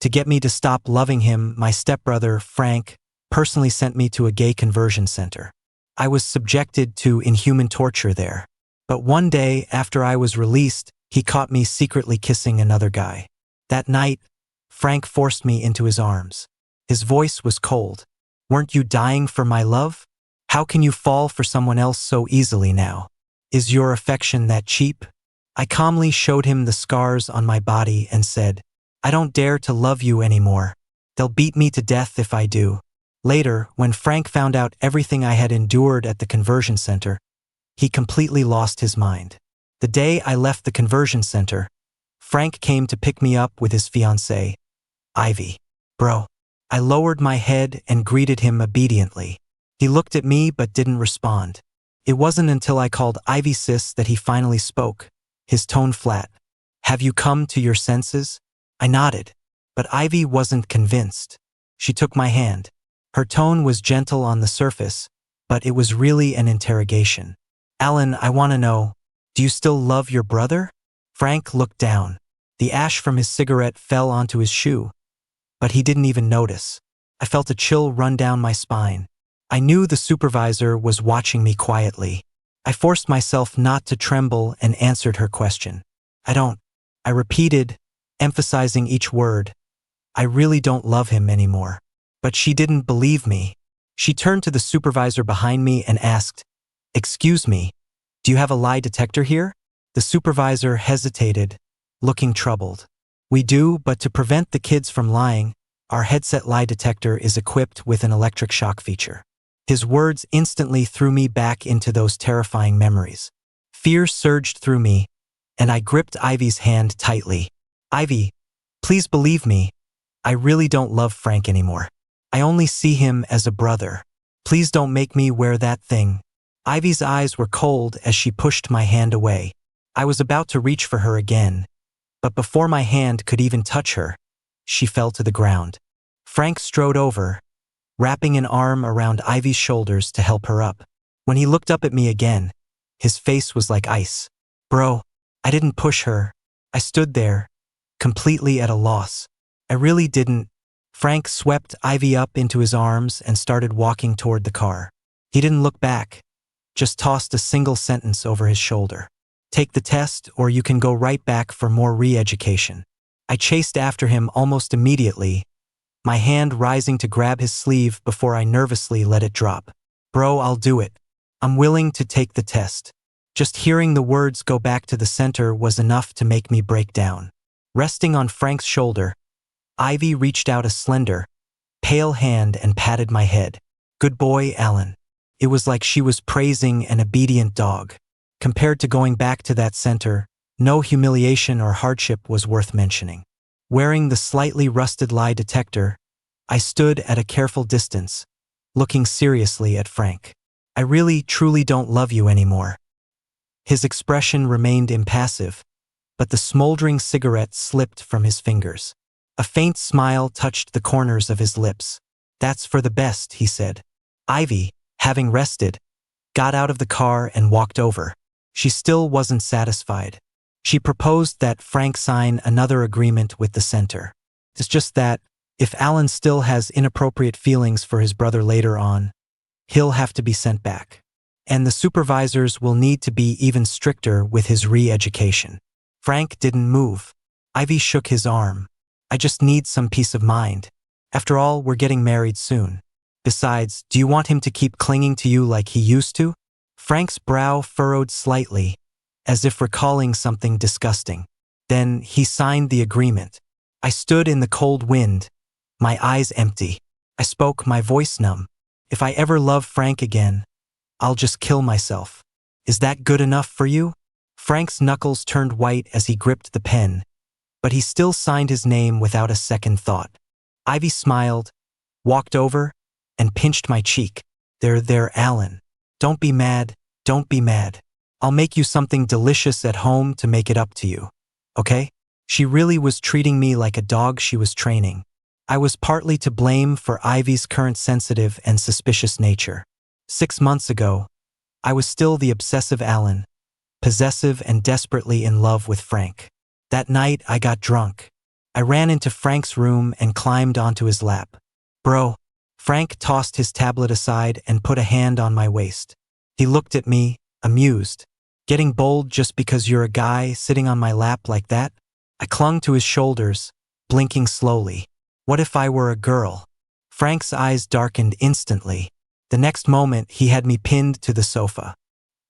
To get me to stop loving him, my stepbrother, Frank, personally sent me to a gay conversion center. I was subjected to inhuman torture there. But one day, after I was released, he caught me secretly kissing another guy. That night, Frank forced me into his arms. His voice was cold. "Weren't you dying for my love? How can you fall for someone else so easily now? Is your affection that cheap?" I calmly showed him the scars on my body and said, "I don't dare to love you anymore. They'll beat me to death if I do." Later, when Frank found out everything I had endured at the conversion center, he completely lost his mind. The day I left the conversion center, Frank came to pick me up with his fiance, Ivy. "Bro." I lowered my head and greeted him obediently. He looked at me but didn't respond. It wasn't until I called Ivy sis that he finally spoke, his tone flat. "Have you come to your senses?" I nodded, but Ivy wasn't convinced. She took my hand. Her tone was gentle on the surface, but it was really an interrogation. "Alan, I want to know, do you still love your brother?" Frank looked down. The ash from his cigarette fell onto his shoe, but he didn't even notice. I felt a chill run down my spine. I knew the supervisor was watching me quietly. I forced myself not to tremble and answered her question. "I don't." I repeated, emphasizing each word. "I really don't love him anymore." But she didn't believe me. She turned to the supervisor behind me and asked, "Excuse me, do you have a lie detector here?" The supervisor hesitated, looking troubled. "We do, but to prevent the kids from lying, our headset lie detector is equipped with an electric shock feature." His words instantly threw me back into those terrifying memories. Fear surged through me, and I gripped Ivy's hand tightly. "Ivy, please believe me. I really don't love Frank anymore. I only see him as a brother. Please don't make me wear that thing." Ivy's eyes were cold as she pushed my hand away. I was about to reach for her again, but before my hand could even touch her, she fell to the ground. Frank strode over, wrapping an arm around Ivy's shoulders to help her up. When he looked up at me again, his face was like ice. "Bro, I didn't push her. I stood there, completely at a loss. I really didn't." Frank swept Ivy up into his arms and started walking toward the car. He didn't look back, just tossed a single sentence over his shoulder. "Take the test or you can go right back for more re-education." I chased after him almost immediately, my hand rising to grab his sleeve before I nervously let it drop. "Bro, I'll do it. I'm willing to take the test." Just hearing the words "go back to the center" was enough to make me break down. Resting on Frank's shoulder, Ivy reached out a slender, pale hand and patted my head. "Good boy, Alan." It was like she was praising an obedient dog. Compared to going back to that center, no humiliation or hardship was worth mentioning. Wearing the slightly rusted lie detector, I stood at a careful distance, looking seriously at Frank. "I really, truly don't love you anymore." His expression remained impassive, but the smoldering cigarette slipped from his fingers. A faint smile touched the corners of his lips. "That's for the best," he said. Ivy, having rested, got out of the car and walked over. She still wasn't satisfied. She proposed that Frank sign another agreement with the center. It's just that, if Alan still has inappropriate feelings for his brother later on, he'll have to be sent back. And the supervisors will need to be even stricter with his re-education. Frank didn't move. Ivy shook his arm. "I just need some peace of mind. After all, we're getting married soon. Besides, do you want him to keep clinging to you like he used to?" Frank's brow furrowed slightly, as if recalling something disgusting. Then he signed the agreement. I stood in the cold wind, my eyes empty. I spoke, my voice numb. "If I ever love Frank again, I'll just kill myself. Is that good enough for you?" Frank's knuckles turned white as he gripped the pen, but he still signed his name without a second thought. Ivy smiled, walked over, and pinched my cheek. There, Alan. Don't be mad, don't be mad. I'll make you something delicious at home to make it up to you, okay?" She really was treating me like a dog she was training. I was partly to blame for Ivy's current sensitive and suspicious nature. 6 months ago, I was still the obsessive Alan, possessive and desperately in love with Frank. That night, I got drunk. I ran into Frank's room and climbed onto his lap. Bro. Frank tossed his tablet aside and put a hand on my waist. He looked at me, amused. Getting bold just because you're a guy sitting on my lap like that? I clung to his shoulders, blinking slowly. What if I were a girl? Frank's eyes darkened instantly. The next moment, he had me pinned to the sofa.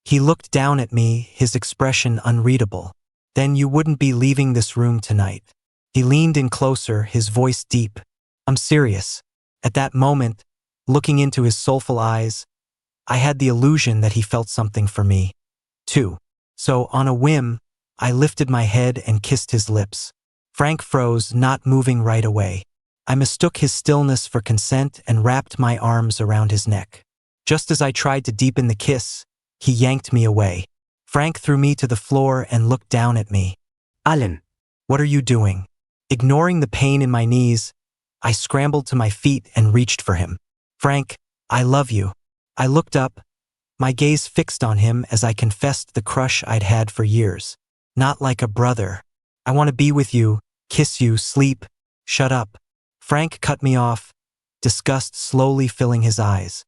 He looked down at me, his expression unreadable. Then you wouldn't be leaving this room tonight. He leaned in closer, his voice deep. I'm serious. At that moment, looking into his soulful eyes, I had the illusion that he felt something for me, too. So, on a whim, I lifted my head and kissed his lips. Frank froze, not moving right away. I mistook his stillness for consent and wrapped my arms around his neck. Just as I tried to deepen the kiss, he yanked me away. Frank threw me to the floor and looked down at me. Alan, what are you doing? Ignoring the pain in my knees, I scrambled to my feet and reached for him. Frank, I love you. I looked up, my gaze fixed on him as I confessed the crush I'd had for years. Not like a brother. I want to be with you, kiss you, sleep. Shut up. Frank cut me off, disgust slowly filling his eyes.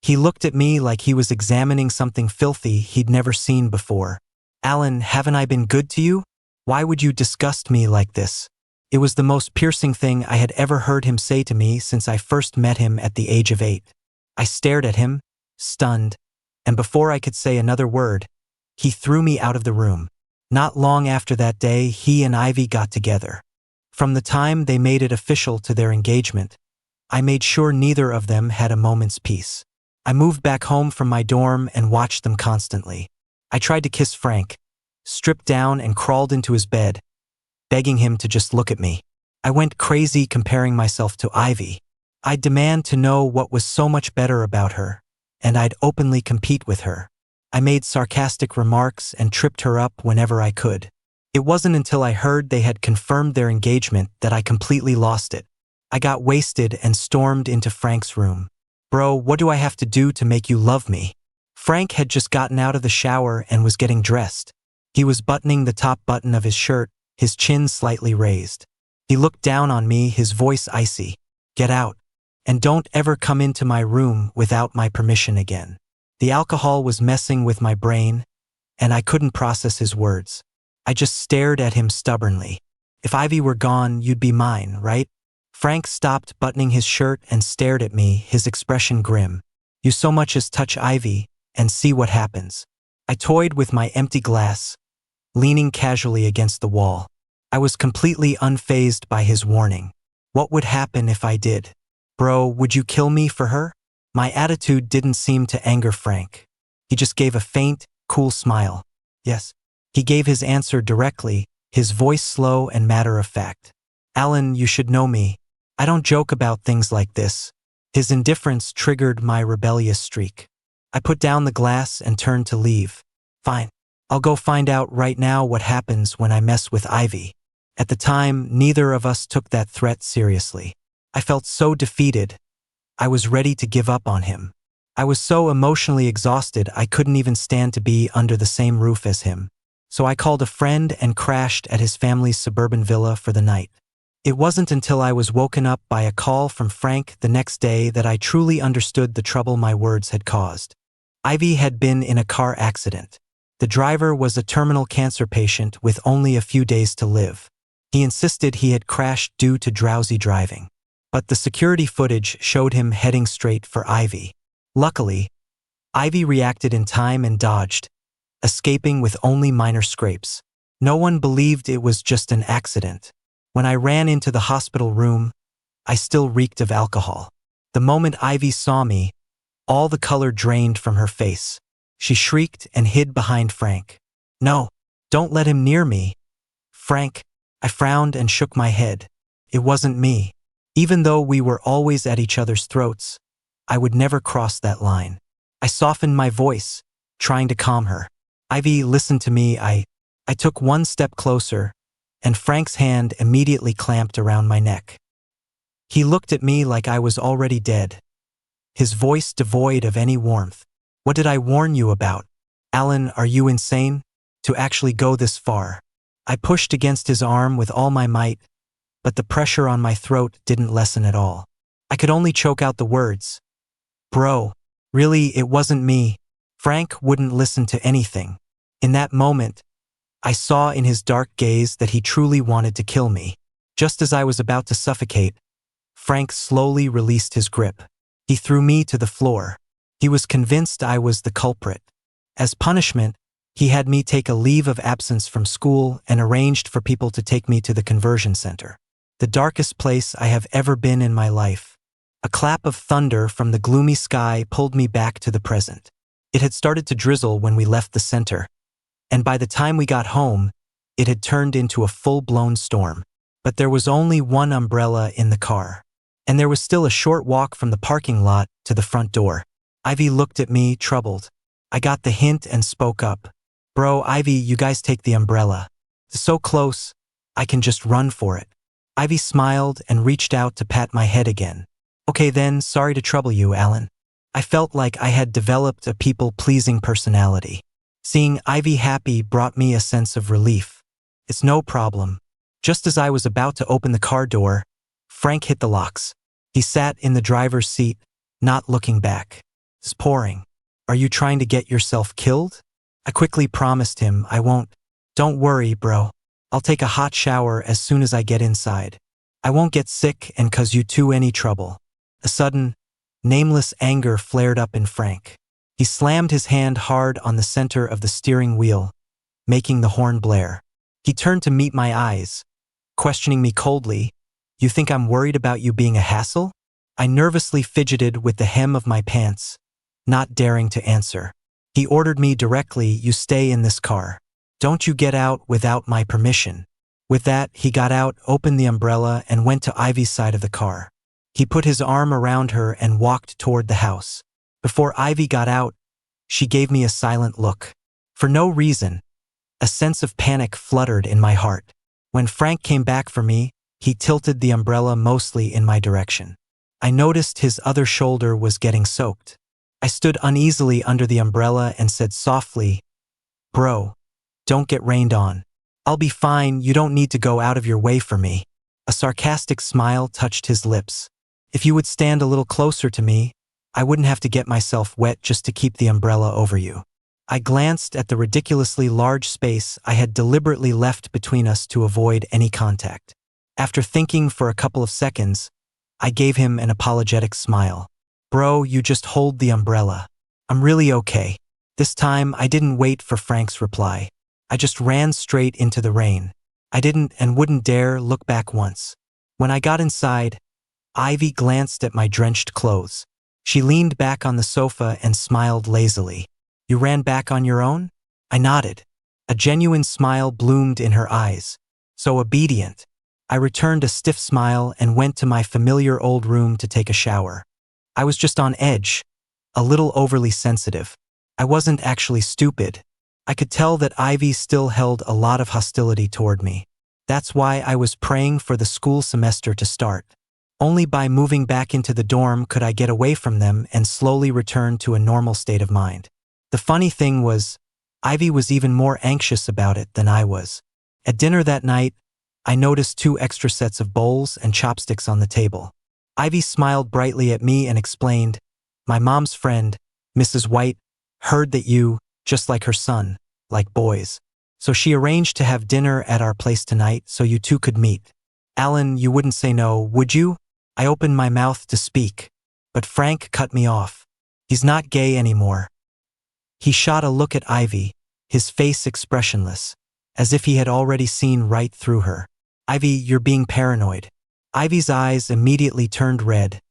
He looked at me like he was examining something filthy he'd never seen before. Alan, haven't I been good to you? Why would you disgust me like this? It was the most piercing thing I had ever heard him say to me since I first met him at the age of 8. I stared at him, stunned, and before I could say another word, he threw me out of the room. Not long after that day, he and Ivy got together. From the time they made it official to their engagement, I made sure neither of them had a moment's peace. I moved back home from my dorm and watched them constantly. I tried to kiss Frank, stripped down and crawled into his bed, begging him to just look at me. I went crazy comparing myself to Ivy. I'd demand to know what was so much better about her, and I'd openly compete with her. I made sarcastic remarks and tripped her up whenever I could. It wasn't until I heard they had confirmed their engagement that I completely lost it. I got wasted and stormed into Frank's room. Bro, what do I have to do to make you love me? Frank had just gotten out of the shower and was getting dressed. He was buttoning the top button of his shirt, his chin slightly raised. He looked down on me, his voice icy. Get out. And don't ever come into my room without my permission again. The alcohol was messing with my brain, and I couldn't process his words. I just stared at him stubbornly. If Ivy were gone, you'd be mine, right? Frank stopped buttoning his shirt and stared at me, his expression grim. You so much as touch Ivy, and see what happens. I toyed with my empty glass, leaning casually against the wall. I was completely unfazed by his warning. What would happen if I did? Bro, would you kill me for her? My attitude didn't seem to anger Frank. He just gave a faint, cool smile. Yes. He gave his answer directly, his voice slow and matter-of-fact. Alan, you should know me. I don't joke about things like this. His indifference triggered my rebellious streak. I put down the glass and turned to leave. Fine. I'll go find out right now what happens when I mess with Ivy. At the time, neither of us took that threat seriously. I felt so defeated. I was ready to give up on him. I was so emotionally exhausted I couldn't even stand to be under the same roof as him. So I called a friend and crashed at his family's suburban villa for the night. It wasn't until I was woken up by a call from Frank the next day that I truly understood the trouble my words had caused. Ivy had been in a car accident. The driver was a terminal cancer patient with only a few days to live. He insisted he had crashed due to drowsy driving. But the security footage showed him heading straight for Ivy. Luckily, Ivy reacted in time and dodged, escaping with only minor scrapes. No one believed it was just an accident. When I ran into the hospital room, I still reeked of alcohol. The moment Ivy saw me, all the color drained from her face. She shrieked and hid behind Frank. No, don't let him near me. Frank, I frowned and shook my head. It wasn't me. Even though we were always at each other's throats, I would never cross that line. I softened my voice, trying to calm her. Ivy, listen to me. I took one step closer, and Frank's hand immediately clamped around my neck. He looked at me like I was already dead, his voice devoid of any warmth. What did I warn you about? Alan, are you insane? To actually go this far? I pushed against his arm with all my might, but the pressure on my throat didn't lessen at all. I could only choke out the words. Bro, really, it wasn't me. Frank wouldn't listen to anything. In that moment, I saw in his dark gaze that he truly wanted to kill me. Just as I was about to suffocate, Frank slowly released his grip. He threw me to the floor. He was convinced I was the culprit. As punishment, he had me take a leave of absence from school and arranged for people to take me to the conversion center. The darkest place I have ever been in my life. A clap of thunder from the gloomy sky pulled me back to the present. It had started to drizzle when we left the center, and by the time we got home, it had turned into a full-blown storm. But there was only one umbrella in the car, and there was still a short walk from the parking lot to the front door. Ivy looked at me, troubled. I got the hint and spoke up. Bro, Ivy, you guys take the umbrella. It's so close, I can just run for it. Ivy smiled and reached out to pat my head again. Okay then, sorry to trouble you, Alan. I felt like I had developed a people-pleasing personality. Seeing Ivy happy brought me a sense of relief. It's no problem. Just as I was about to open the car door, Frank hit the locks. He sat in the driver's seat, not looking back. It's pouring. Are you trying to get yourself killed? I quickly promised him I won't. Don't worry, bro. I'll take a hot shower as soon as I get inside. I won't get sick and cause you two any trouble. A sudden, nameless anger flared up in Frank. He slammed his hand hard on the center of the steering wheel, making the horn blare. He turned to meet my eyes, questioning me coldly. You think I'm worried about you being a hassle? I nervously fidgeted with the hem of my pants, not daring to answer. He ordered me directly, you stay in this car. Don't you get out without my permission. With that, he got out, opened the umbrella, and went to Ivy's side of the car. He put his arm around her and walked toward the house. Before Ivy got out, she gave me a silent look. For no reason, a sense of panic fluttered in my heart. When Frank came back for me, he tilted the umbrella mostly in my direction. I noticed his other shoulder was getting soaked. I stood uneasily under the umbrella and said softly, Bro, don't get rained on. I'll be fine, you don't need to go out of your way for me. A sarcastic smile touched his lips. If you would stand a little closer to me, I wouldn't have to get myself wet just to keep the umbrella over you. I glanced at the ridiculously large space I had deliberately left between us to avoid any contact. After thinking for a couple of seconds, I gave him an apologetic smile. Bro, you just hold the umbrella. I'm really okay. This time, I didn't wait for Frank's reply. I just ran straight into the rain. I didn't and wouldn't dare look back once. When I got inside, Ivy glanced at my drenched clothes. She leaned back on the sofa and smiled lazily. You ran back on your own? I nodded. A genuine smile bloomed in her eyes. So obedient. I returned a stiff smile and went to my familiar old room to take a shower. I was just on edge, a little overly sensitive. I wasn't actually stupid. I could tell that Ivy still held a lot of hostility toward me. That's why I was praying for the school semester to start. Only by moving back into the dorm could I get away from them and slowly return to a normal state of mind. The funny thing was, Ivy was even more anxious about it than I was. At dinner that night, I noticed 2 extra sets of bowls and chopsticks on the table. Ivy smiled brightly at me and explained, my mom's friend, Mrs. White, heard that you, just like her son, like boys. So she arranged to have dinner at our place tonight so you two could meet. Alan, you wouldn't say no, would you? I opened my mouth to speak, but Frank cut me off. He's not gay anymore. He shot a look at Ivy, his face expressionless, as if he had already seen right through her. Ivy, you're being paranoid. Ivy's eyes immediately turned red,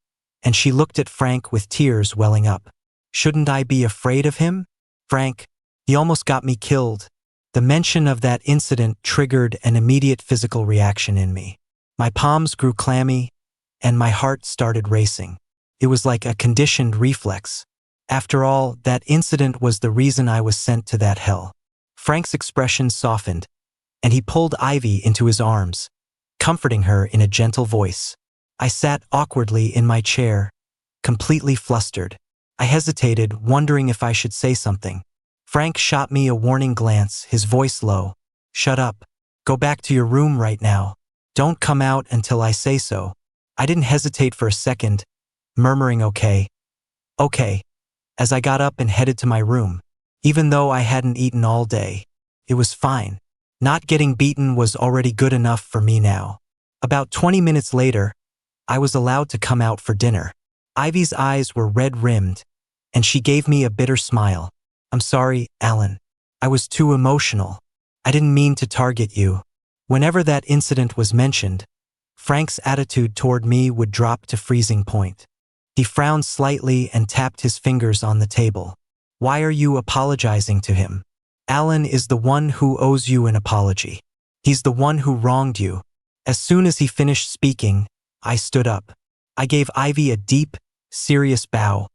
and she looked at Frank with tears welling up. Shouldn't I be afraid of him? Frank, he almost got me killed. The mention of that incident triggered an immediate physical reaction in me. My palms grew clammy, and my heart started racing. It was like a conditioned reflex. After all, that incident was the reason I was sent to that hell. Frank's expression softened, and he pulled Ivy into his arms, comforting her in a gentle voice. I sat awkwardly in my chair, completely flustered. I hesitated, wondering if I should say something. Frank shot me a warning glance, his voice low. Shut up. Go back to your room right now. Don't come out until I say so. I didn't hesitate for a second, murmuring okay, okay, as I got up and headed to my room. Even though I hadn't eaten all day, it was fine. Not getting beaten was already good enough for me now. About 20 minutes later, I was allowed to come out for dinner. Ivy's eyes were red-rimmed, and she gave me a bitter smile. I'm sorry, Alan. I was too emotional. I didn't mean to target you. Whenever that incident was mentioned, Frank's attitude toward me would drop to freezing point. He frowned slightly and tapped his fingers on the table. Why are you apologizing to him? Alan is the one who owes you an apology. He's the one who wronged you. As soon as he finished speaking, I stood up. I gave Ivy a deep, serious bow,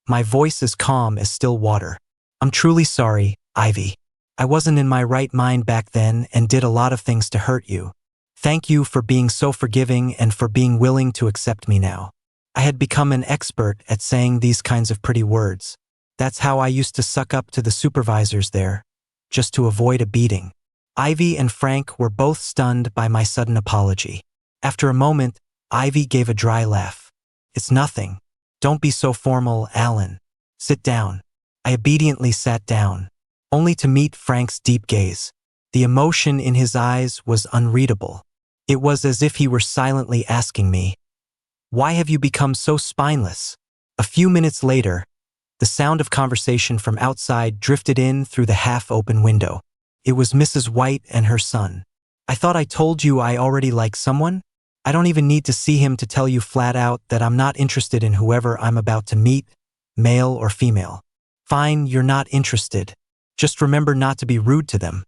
my voice as calm as still water. I'm truly sorry, Ivy. I wasn't in my right mind back then and did a lot of things to hurt you. Thank you for being so forgiving and for being willing to accept me now. I had become an expert at saying these kinds of pretty words. That's how I used to suck up to the supervisors there, just to avoid a beating. Ivy and Frank were both stunned by my sudden apology. After a moment, Ivy gave a dry laugh. It's nothing. Don't be so formal, Alan. Sit down. I obediently sat down, only to meet Frank's deep gaze. The emotion in his eyes was unreadable. It was as if he were silently asking me, why have you become so spineless? A few minutes later, the sound of conversation from outside drifted in through the half-open window. It was Mrs. White and her son. I thought I told you I already like someone? I don't even need to see him to tell you flat out that I'm not interested in whoever I'm about to meet, male or female. Fine, you're not interested. Just remember not to be rude to them.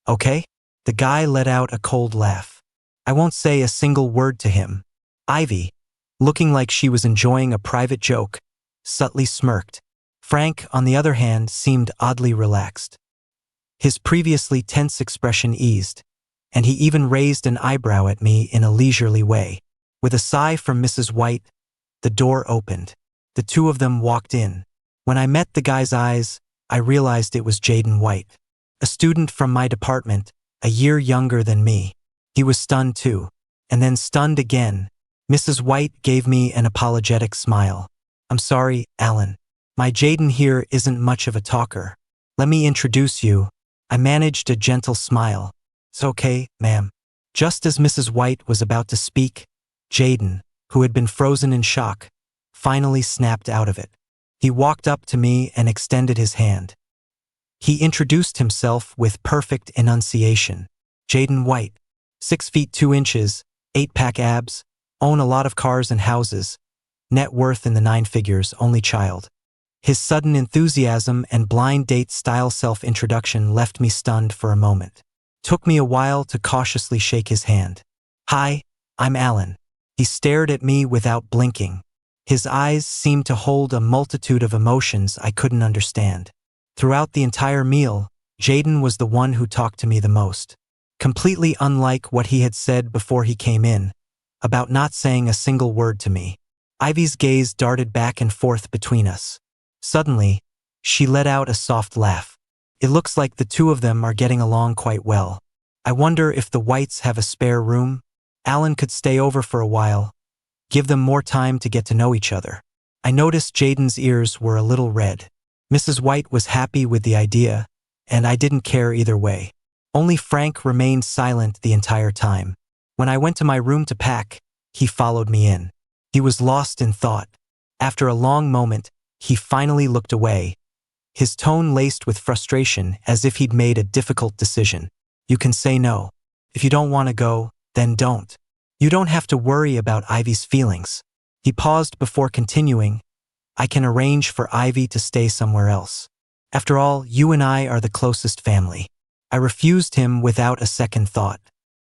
Okay? The guy let out a cold laugh. I won't say a single word to him. Ivy, looking like she was enjoying a private joke, subtly smirked. Frank, on the other hand, seemed oddly relaxed. His previously tense expression eased, and he even raised an eyebrow at me in a leisurely way. With a sigh from Mrs. White, the door opened. The two of them walked in. When I met the guy's eyes, I realized it was Jaden White, a student from my department, a year younger than me. He was stunned too, and then stunned again. Mrs. White gave me an apologetic smile. I'm sorry, Alan. My Jaden here isn't much of a talker. Let me introduce you. I managed a gentle smile. It's okay, ma'am. Just as Mrs. White was about to speak, Jaden, who had been frozen in shock, finally snapped out of it. He walked up to me and extended his hand. He introduced himself with perfect enunciation. Jaden White, 6 feet 2 inches, 8-pack abs, own a lot of cars and houses, net worth in the 9 figures, only child. His sudden enthusiasm and blind date-style self-introduction left me stunned for a moment. Took me a while to cautiously shake his hand. Hi, I'm Alan. He stared at me without blinking. His eyes seemed to hold a multitude of emotions I couldn't understand. Throughout the entire meal, Jaden was the one who talked to me the most. Completely unlike what he had said before he came in, about not saying a single word to me. Ivy's gaze darted back and forth between us. Suddenly, she let out a soft laugh. It looks like the two of them are getting along quite well. I wonder if the Whites have a spare room? Alan could stay over for a while, give them more time to get to know each other. I noticed Jaden's ears were a little red. Mrs. White was happy with the idea, and I didn't care either way. Only Frank remained silent the entire time. When I went to my room to pack, he followed me in. He was lost in thought. After a long moment, he finally looked away, his tone laced with frustration as if he'd made a difficult decision. You can say no. If you don't want to go, then don't. You don't have to worry about Ivy's feelings. He paused before continuing. I can arrange for Ivy to stay somewhere else. After all, you and I are the closest family. I refused him without a second thought.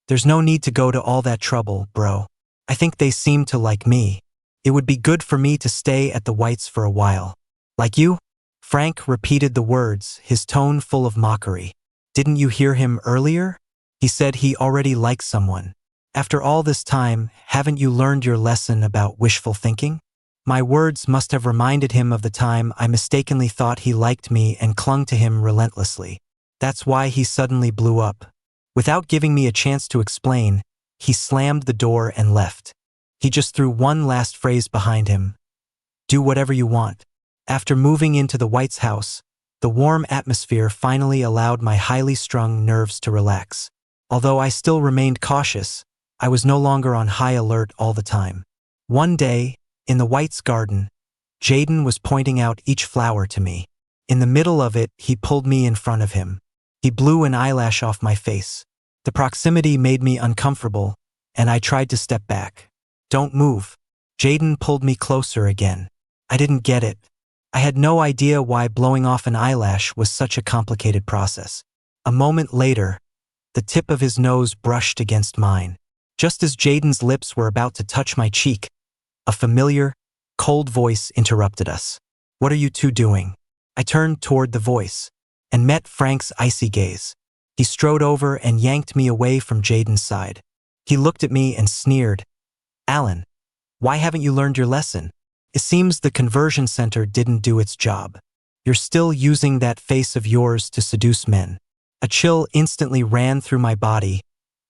There's no need to go to all that trouble, bro. I think they seem to like me. It would be good for me to stay at the Whites for a while. Like you? Frank repeated the words, his tone full of mockery. Didn't you hear him earlier? He said he already liked someone. After all this time, haven't you learned your lesson about wishful thinking? My words must have reminded him of the time I mistakenly thought he liked me and clung to him relentlessly. That's why he suddenly blew up. Without giving me a chance to explain, He slammed the door and left. He just threw one last phrase behind him. Do whatever you want. After moving into the White's house, the warm atmosphere finally allowed my highly strung nerves to relax. Although I still remained cautious, I was no longer on high alert all the time. One day, in the White's garden, Jaden was pointing out each flower to me. In the middle of it, he pulled me in front of him. He blew an eyelash off my face. The proximity made me uncomfortable, and I tried to step back. Don't move. Jaden pulled me closer again. I didn't get it. I had no idea why blowing off an eyelash was such a complicated process. A moment later, the tip of his nose brushed against mine. Just as Jaden's lips were about to touch my cheek, a familiar, cold voice interrupted us. What are you two doing? I turned toward the voice and met Frank's icy gaze. He strode over and yanked me away from Jaden's side. He looked at me and sneered. Alan, why haven't you learned your lesson? It seems the conversion center didn't do its job. You're still using that face of yours to seduce men. A chill instantly ran through my body,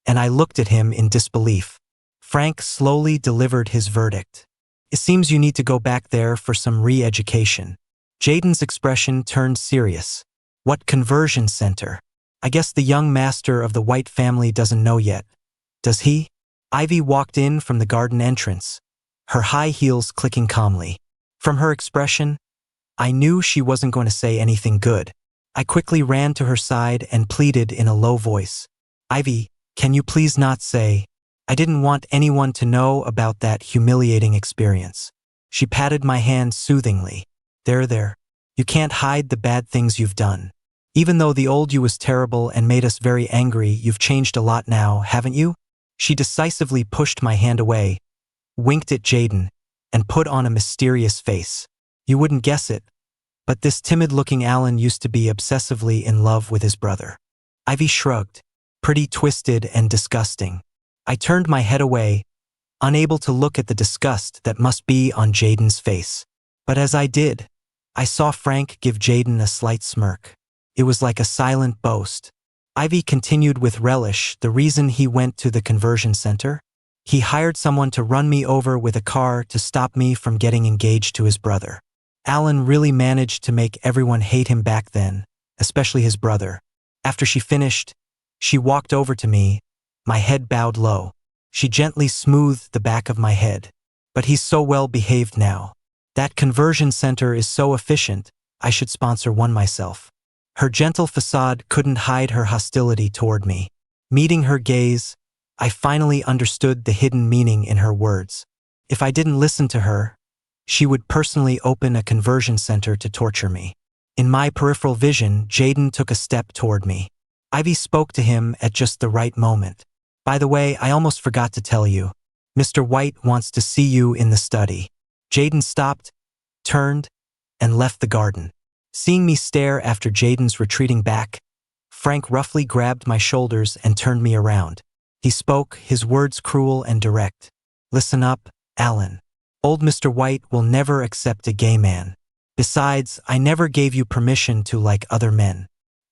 and I looked at him in disbelief. Frank slowly delivered his verdict. It seems you need to go back there for some re-education. Jaden's expression turned serious. What conversion center? I guess the young master of the White family doesn't know yet. Does he? Ivy walked in from the garden entrance, her high heels clicking calmly. From her expression, I knew she wasn't going to say anything good. I quickly ran to her side and pleaded in a low voice. Ivy, can you please not say? I didn't want anyone to know about that humiliating experience. She patted my hand soothingly. There. You can't hide the bad things you've done. Even though the old you was terrible and made us very angry, you've changed a lot now, haven't you? She decisively pushed my hand away, winked at Jaden, and put on a mysterious face. You wouldn't guess it, but this timid-looking Alan used to be obsessively in love with his brother. Ivy shrugged. Pretty twisted and disgusting. I turned my head away, unable to look at the disgust that must be on Jaden's face. But as I did, I saw Frank give Jaden a slight smirk. It was like a silent boast. Ivy continued with relish the reason he went to the conversion center. He hired someone to run me over with a car to stop me from getting engaged to his brother. Alan really managed to make everyone hate him back then, especially his brother. After she finished, she walked over to me, my head bowed low. She gently smoothed the back of my head. But he's so well behaved now. That conversion center is so efficient, I should sponsor one myself. Her gentle facade couldn't hide her hostility toward me. Meeting her gaze, I finally understood the hidden meaning in her words. If I didn't listen to her, she would personally open a conversion center to torture me. In my peripheral vision, Jaden took a step toward me. Ivy spoke to him at just the right moment. By the way, I almost forgot to tell you. Mr. White wants to see you in the study. Jaden stopped, turned, and left the garden. Seeing me stare after Jaden's retreating back, Frank roughly grabbed my shoulders and turned me around. He spoke, his words cruel and direct. Listen up, Alan. Old Mr. White will never accept a gay man. Besides, I never gave you permission to like other men.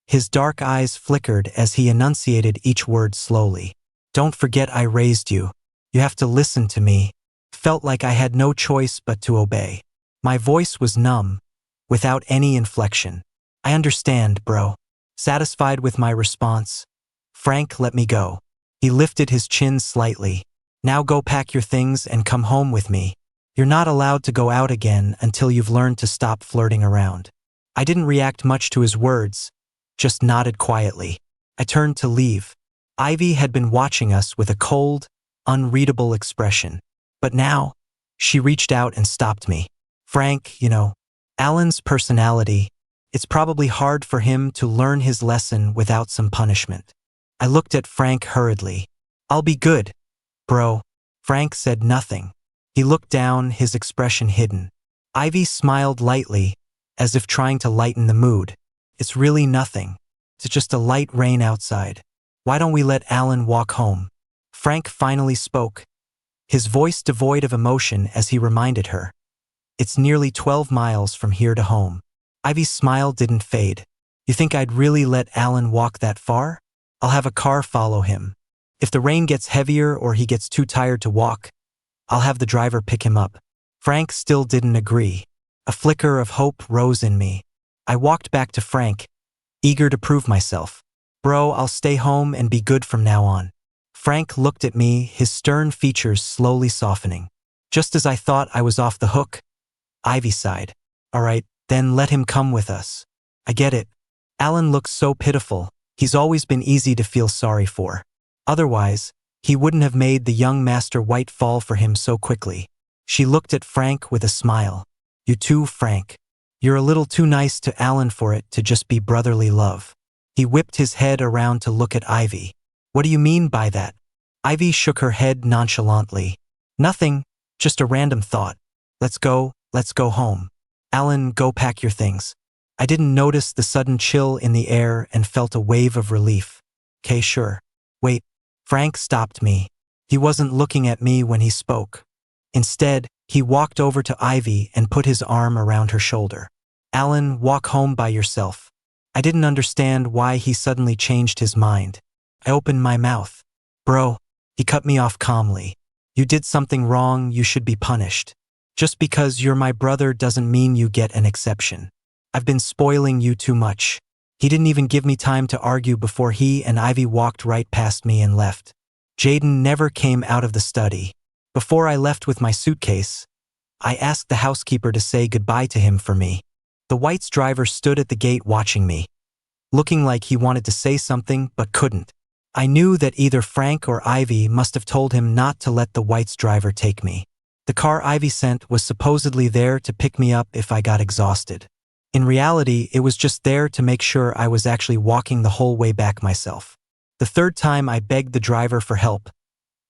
His dark eyes flickered as he enunciated each word slowly. Don't forget I raised you. You have to listen to me. Felt like I had no choice but to obey. My voice was numb, without any inflection. I understand, bro. Satisfied with my response, Frank let me go. He lifted his chin slightly. Now go pack your things and come home with me. You're not allowed to go out again until you've learned to stop flirting around. I didn't react much to his words, just nodded quietly. I turned to leave. Ivy had been watching us with a cold, unreadable expression. But now, she reached out and stopped me. Frank, Alan's personality, it's probably hard for him to learn his lesson without some punishment. I looked at Frank hurriedly. I'll be good, bro. Frank said nothing. He looked down, his expression hidden. Ivy smiled lightly, as if trying to lighten the mood. It's really nothing. It's just a light rain outside. Why don't we let Alan walk home? Frank finally spoke, his voice devoid of emotion as he reminded her. It's nearly 12 miles from here to home. Ivy's smile didn't fade. You think I'd really let Alan walk that far? I'll have a car follow him. If the rain gets heavier or he gets too tired to walk, I'll have the driver pick him up. Frank still didn't agree. A flicker of hope rose in me. I walked back to Frank, eager to prove myself. Bro, I'll stay home and be good from now on. Frank looked at me, his stern features slowly softening. Just as I thought I was off the hook, Ivy sighed. All right, then let him come with us. I get it. Alan looks so pitiful. He's always been easy to feel sorry for. Otherwise, he wouldn't have made the young Master White fall for him so quickly. She looked at Frank with a smile. You too, Frank. You're a little too nice to Alan for it to just be brotherly love. He whipped his head around to look at Ivy. What do you mean by that? Ivy shook her head nonchalantly. Nothing, just a random thought. Let's go home. Alan, go pack your things. I didn't notice the sudden chill in the air and felt a wave of relief. Okay, sure. Wait. Frank stopped me. He wasn't looking at me when he spoke. Instead, he walked over to Ivy and put his arm around her shoulder. Alan, walk home by yourself. I didn't understand why he suddenly changed his mind. I opened my mouth. Bro, he cut me off calmly. You did something wrong, you should be punished. Just because you're my brother doesn't mean you get an exception. I've been spoiling you too much. He didn't even give me time to argue before he and Ivy walked right past me and left. Jaden never came out of the study. Before I left with my suitcase, I asked the housekeeper to say goodbye to him for me. The White's driver stood at the gate watching me, looking like he wanted to say something but couldn't. I knew that either Frank or Ivy must have told him not to let the White's driver take me. The car Ivy sent was supposedly there to pick me up if I got exhausted. In reality, it was just there to make sure I was actually walking the whole way back myself. The third time I begged the driver for help,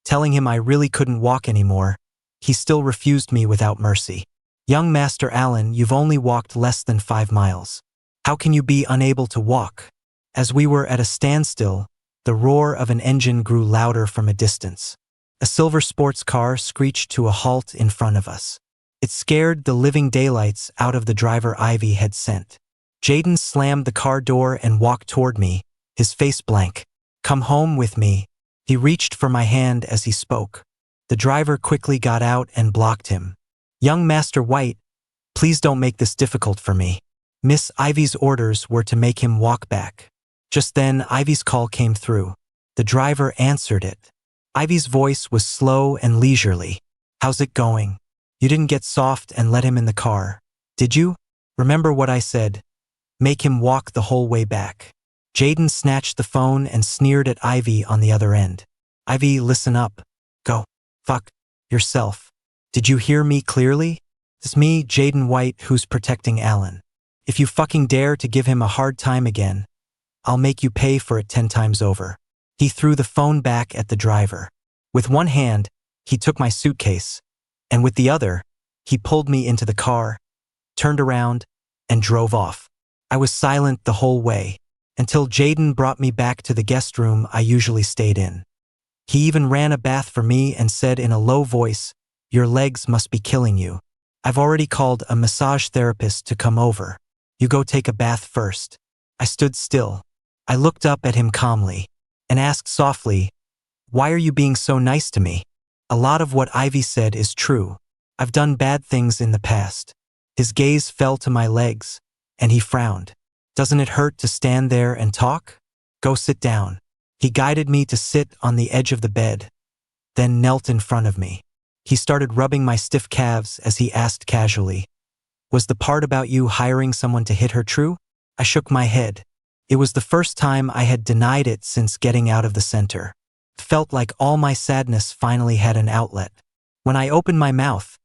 telling him I really couldn't walk anymore, he still refused me without mercy. Young Master Alan, you've only walked less than 5 miles. How can you be unable to walk? As we were at a standstill, the roar of an engine grew louder from a distance. A silver sports car screeched to a halt in front of us. It scared the living daylights out of the driver Ivy had sent. Jaden slammed the car door and walked toward me, his face blank. Come home with me. He reached for my hand as he spoke. The driver quickly got out and blocked him. Young Master White, please don't make this difficult for me. Miss Ivy's orders were to make him walk back. Just then, Ivy's call came through. The driver answered it. Ivy's voice was slow and leisurely. How's it going? You didn't get soft and let him in the car, did you? Remember what I said. Make him walk the whole way back. Jaden snatched the phone and sneered at Ivy on the other end. Ivy, listen up. Go. Fuck yourself. Did you hear me clearly? It's me, Jaden White, who's protecting Alan. If you fucking dare to give him a hard time again, I'll make you pay for it 10 times over. He threw the phone back at the driver. With one hand, he took my suitcase, and with the other, he pulled me into the car, turned around, and drove off. I was silent the whole way, until Jaden brought me back to the guest room I usually stayed in. He even ran a bath for me and said in a low voice, "Your legs must be killing you. I've already called a massage therapist to come over. You go take a bath first." I stood still. I looked up at him calmly and asked softly, "Why are you being so nice to me?" A lot of what Ivy said is true. I've done bad things in the past. His gaze fell to my legs, and he frowned. Doesn't it hurt to stand there and talk? Go sit down. He guided me to sit on the edge of the bed, then knelt in front of me. He started rubbing my stiff calves as he asked casually, "Was the part about you hiring someone to hit her true?" I shook my head. It was the first time I had denied it since getting out of the center. It felt like all my sadness finally had an outlet. When I opened my mouth,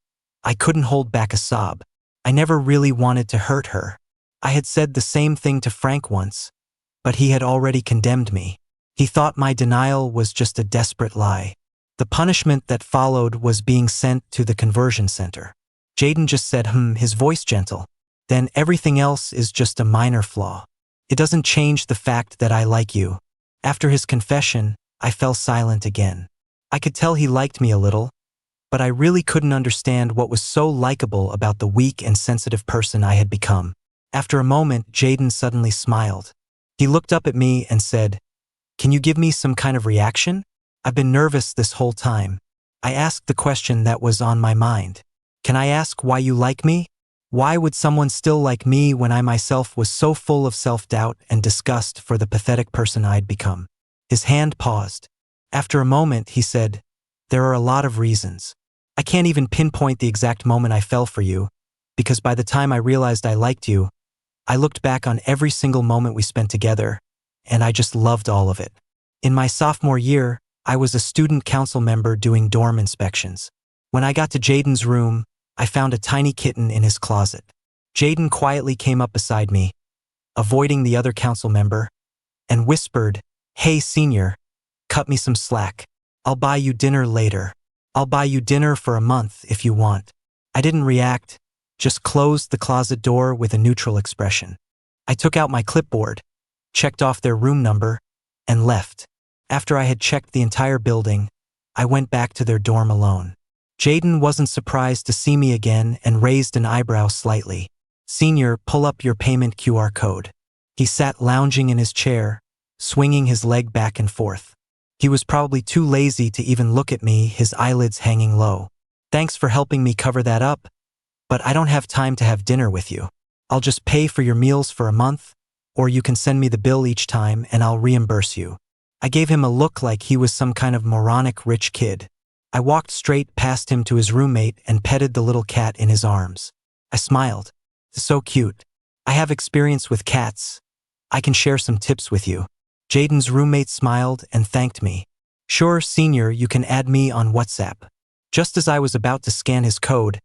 I couldn't hold back a sob. I never really wanted to hurt her. I had said the same thing to Frank once, but he had already condemned me. He thought my denial was just a desperate lie. The punishment that followed was being sent to the conversion center. Jaden just said, his voice gentle. Then everything else is just a minor flaw. It doesn't change the fact that I like you. After his confession, I fell silent again. I could tell he liked me a little, but I really couldn't understand what was so likable about the weak and sensitive person I had become. After a moment, Jaden suddenly smiled. He looked up at me and said, "Can you give me some kind of reaction?" I've been nervous this whole time. I asked the question that was on my mind. Can I ask why you like me? Why would someone still like me when I myself was so full of self-doubt and disgust for the pathetic person I'd become? His hand paused. After a moment, he said, "There are a lot of reasons. I can't even pinpoint the exact moment I fell for you, because by the time I realized I liked you, I looked back on every single moment we spent together, and I just loved all of it. In my sophomore year, I was a student council member doing dorm inspections. When I got to Jaden's room, I found a tiny kitten in his closet. Jaden quietly came up beside me, avoiding the other council member, and whispered, 'Hey, senior, cut me some slack. I'll buy you dinner later. I'll buy you dinner for a month if you want.' I didn't react, just closed the closet door with a neutral expression. I took out my clipboard, checked off their room number, and left. After I had checked the entire building, I went back to their dorm alone. Jaden wasn't surprised to see me again and raised an eyebrow slightly. 'Senior, pull up your payment QR code.' He sat lounging in his chair, swinging his leg back and forth. He was probably too lazy to even look at me, his eyelids hanging low. 'Thanks for helping me cover that up, but I don't have time to have dinner with you. I'll just pay for your meals for a month, or you can send me the bill each time and I'll reimburse you.' I gave him a look like he was some kind of moronic rich kid. I walked straight past him to his roommate and petted the little cat in his arms. I smiled. 'So cute. I have experience with cats. I can share some tips with you.' Jaden's roommate smiled and thanked me. 'Sure, senior, you can add me on WhatsApp.' Just as I was about to scan his code,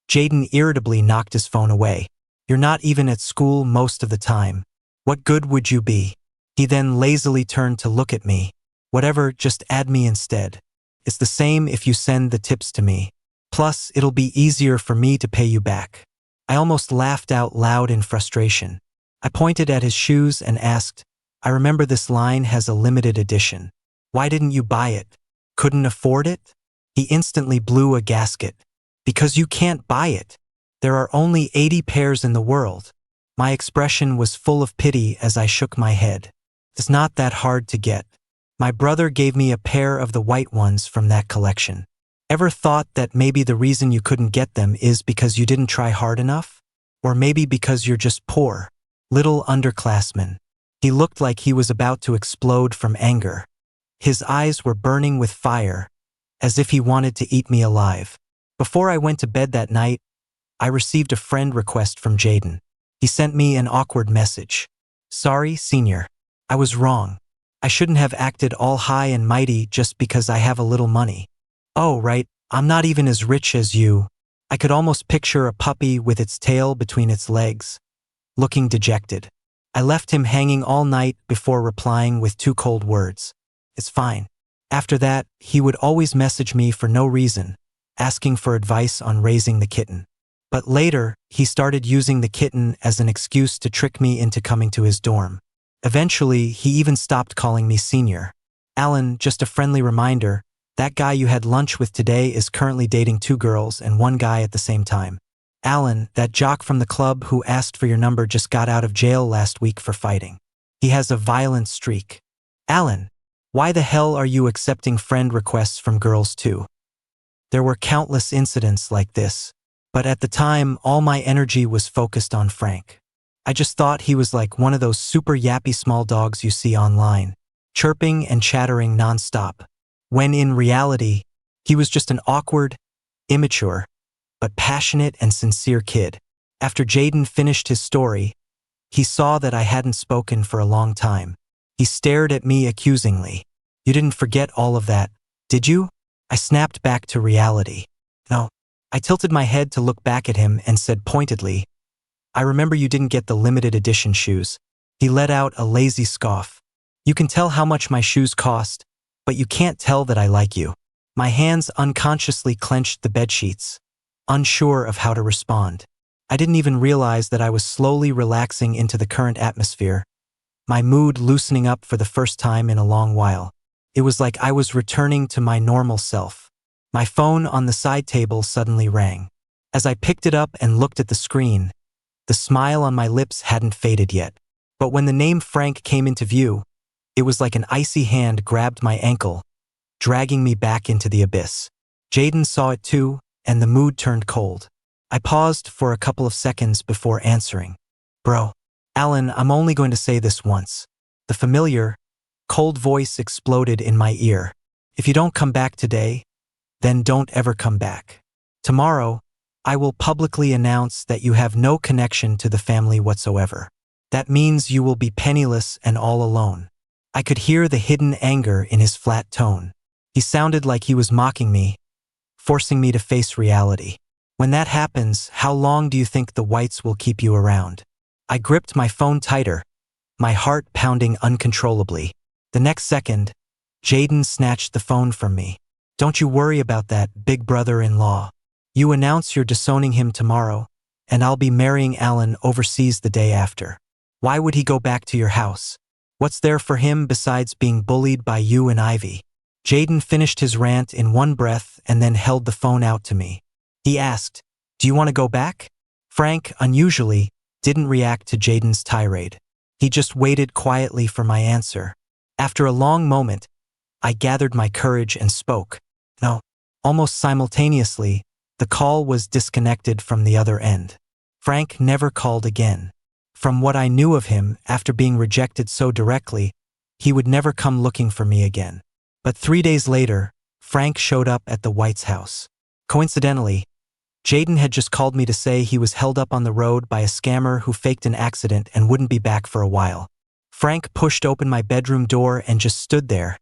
Jaden irritably knocked his phone away. 'You're not even at school most of the time. What good would you be?' He then lazily turned to look at me. 'Whatever, just add me instead. It's the same if you send the tips to me. Plus, it'll be easier for me to pay you back.' I almost laughed out loud in frustration. I pointed at his shoes and asked, 'I remember this line has a limited edition. Why didn't you buy it? Couldn't afford it?' He instantly blew a gasket. 'Because you can't buy it. There are only 80 pairs in the world.' My expression was full of pity as I shook my head. 'It's not that hard to get. My brother gave me a pair of the white ones from that collection. Ever thought that maybe the reason you couldn't get them is because you didn't try hard enough? Or maybe because you're just poor, little underclassmen?' He looked like he was about to explode from anger. His eyes were burning with fire, as if he wanted to eat me alive. Before I went to bed that night, I received a friend request from Jaden. He sent me an awkward message. 'Sorry, senior. I was wrong. I shouldn't have acted all high and mighty just because I have a little money. Oh, right, I'm not even as rich as you.' I could almost picture a puppy with its tail between its legs, looking dejected. I left him hanging all night before replying with 2 cold words. 'It's fine.' After that, he would always message me for no reason, asking for advice on raising the kitten. But later, he started using the kitten as an excuse to trick me into coming to his dorm. Eventually, he even stopped calling me senior. 'Alan, just a friendly reminder, that guy you had lunch with today is currently dating 2 girls and 1 guy at the same time. Alan, that jock from the club who asked for your number just got out of jail last week for fighting. He has a violent streak. Alan, why the hell are you accepting friend requests from girls too?' There were countless incidents like this, but at the time, all my energy was focused on Frank. I just thought he was like one of those super yappy small dogs you see online, chirping and chattering nonstop, when in reality, he was just an awkward, immature, but passionate and sincere kid. After Jaden finished his story, he saw that I hadn't spoken for a long time. He stared at me accusingly. 'You didn't forget all of that, did you?' I snapped back to reality. 'No.' I tilted my head to look back at him and said pointedly, 'I remember you didn't get the limited edition shoes.' He let out a lazy scoff. 'You can tell how much my shoes cost, but you can't tell that I like you.' My hands unconsciously clenched the bedsheets, unsure of how to respond. I didn't even realize that I was slowly relaxing into the current atmosphere, my mood loosening up for the first time in a long while. It was like I was returning to my normal self. My phone on the side table suddenly rang. As I picked it up and looked at the screen, the smile on my lips hadn't faded yet. But when the name Frank came into view, it was like an icy hand grabbed my ankle, dragging me back into the abyss. Jaden saw it too, and the mood turned cold. I paused for a couple of seconds before answering. Bro, Alan, I'm only going to say this once. The familiar, cold voice exploded in my ear. If you don't come back today, then don't ever come back. Tomorrow, I will publicly announce that you have no connection to the family whatsoever. That means you will be penniless and all alone. I could hear the hidden anger in his flat tone. He sounded like he was mocking me, forcing me to face reality. When that happens, how long do you think the whites will keep you around? I gripped my phone tighter, my heart pounding uncontrollably. The next second, Jaden snatched the phone from me. Don't you worry about that, big brother-in-law. You announce you're disowning him tomorrow, and I'll be marrying Alan overseas the day after. Why would he go back to your house? What's there for him besides being bullied by you and Ivy? Jaden finished his rant in one breath and then held the phone out to me. He asked, "Do you want to go back?" Frank, unusually, didn't react to Jaden's tirade. He just waited quietly for my answer. After a long moment, I gathered my courage and spoke. No. Almost simultaneously, the call was disconnected from the other end. Frank never called again. From what I knew of him, after being rejected so directly, he would never come looking for me again. But 3 days later, Frank showed up at the White's house. Coincidentally, Jaden had just called me to say he was held up on the road by a scammer who faked an accident and wouldn't be back for a while. Frank pushed open my bedroom door and just stood there,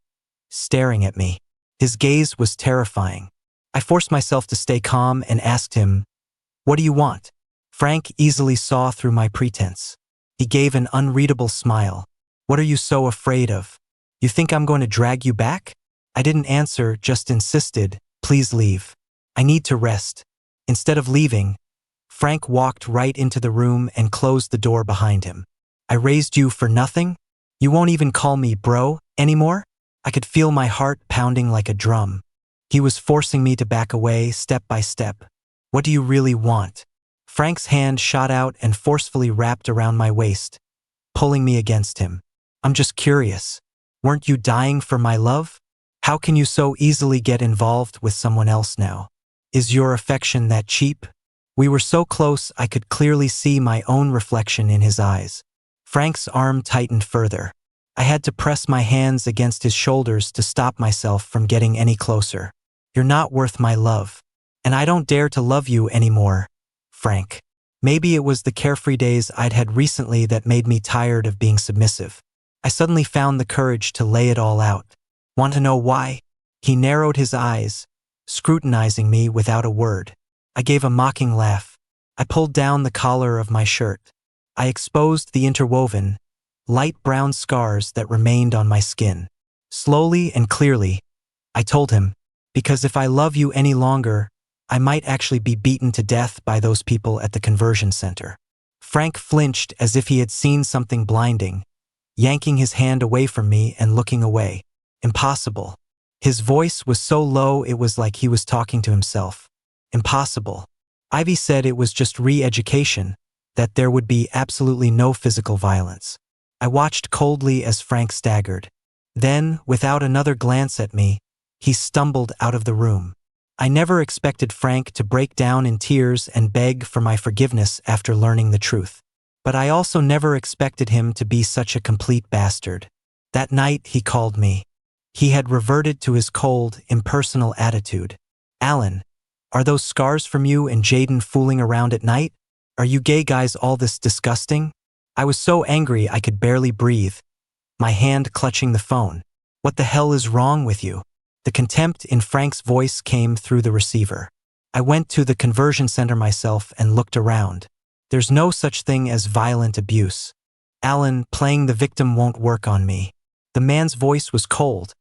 staring at me. His gaze was terrifying. I forced myself to stay calm and asked him, "What do you want?" Frank easily saw through my pretense. He gave an unreadable smile. "What are you so afraid of? You think I'm going to drag you back?" I didn't answer, just insisted, "Please leave. I need to rest." Instead of leaving, Frank walked right into the room and closed the door behind him. "I raised you for nothing? You won't even call me bro anymore?" I could feel my heart pounding like a drum. He was forcing me to back away step by step. "What do you really want?" Frank's hand shot out and forcefully wrapped around my waist, pulling me against him. "I'm just curious. Weren't you dying for my love? How can you so easily get involved with someone else now? Is your affection that cheap?" We were so close I could clearly see my own reflection in his eyes. Frank's arm tightened further. I had to press my hands against his shoulders to stop myself from getting any closer. "You're not worth my love. And I don't dare to love you anymore, Frank." Maybe it was the carefree days I'd had recently that made me tired of being submissive. I suddenly found the courage to lay it all out. "Want to know why?" He narrowed his eyes, scrutinizing me without a word. I gave a mocking laugh. I pulled down the collar of my shirt. I exposed the interwoven, light brown scars that remained on my skin. Slowly and clearly, I told him, "Because if I love you any longer, I might actually be beaten to death by those people at the conversion center." Frank flinched as if he had seen something blinding, yanking his hand away from me and looking away. "Impossible." His voice was so low it was like he was talking to himself. "Impossible. Ivy said it was just re-education, that there would be absolutely no physical violence." I watched coldly as Frank staggered. Then, without another glance at me, he stumbled out of the room. I never expected Frank to break down in tears and beg for my forgiveness after learning the truth. But I also never expected him to be such a complete bastard. That night, he called me. He had reverted to his cold, impersonal attitude. "Alan, are those scars from you and Jaden fooling around at night? Are you gay guys all this disgusting?" I was so angry I could barely breathe, my hand clutching the phone. "What the hell is wrong with you?" The contempt in Frank's voice came through the receiver. I went to the conversion center myself and looked around. There's no such thing as violent abuse. "Alan, playing the victim won't work on me." The man's voice was cold,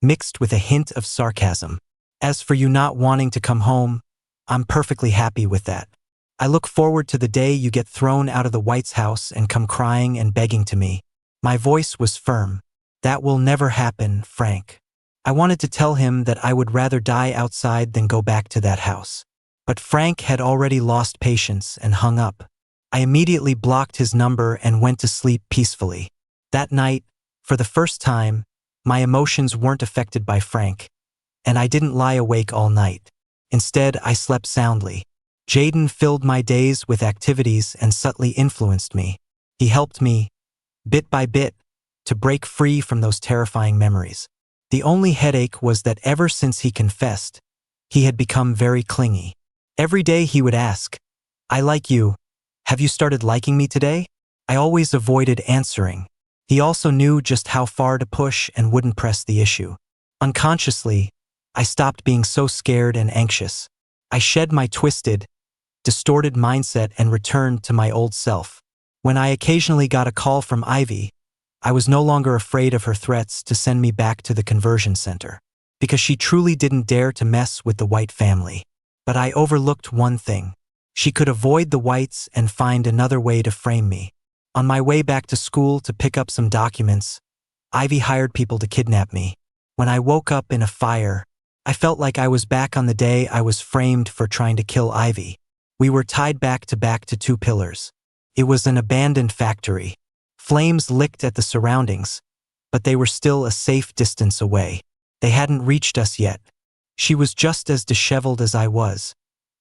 mixed with a hint of sarcasm. "As for you not wanting to come home, I'm perfectly happy with that. I look forward to the day you get thrown out of the White's house and come crying and begging to me." My voice was firm. "That will never happen, Frank." I wanted to tell him that I would rather die outside than go back to that house. But Frank had already lost patience and hung up. I immediately blocked his number and went to sleep peacefully. That night, for the first time, my emotions weren't affected by Frank. and I didn't lie awake all night. Instead, I slept soundly. Jaden filled my days with activities and subtly influenced me. He helped me, bit by bit, to break free from those terrifying memories. The only headache was that ever since he confessed, he had become very clingy. Every day he would ask, "I like you. Have you started liking me today?" I always avoided answering. He also knew just how far to push and wouldn't press the issue. Unconsciously, I stopped being so scared and anxious. I shed my twisted, distorted mindset and returned to my old self. When I occasionally got a call from Ivy, I was no longer afraid of her threats to send me back to the conversion center, because she truly didn't dare to mess with the White family. But I overlooked one thing. She could avoid the Whites and find another way to frame me. On my way back to school to pick up some documents, Ivy hired people to kidnap me. When I woke up in a fire, I felt like I was back on the day I was framed for trying to kill Ivy. We were tied back to two pillars. It was an abandoned factory. Flames licked at the surroundings, but they were still a safe distance away. They hadn't reached us yet. She was just as disheveled as I was,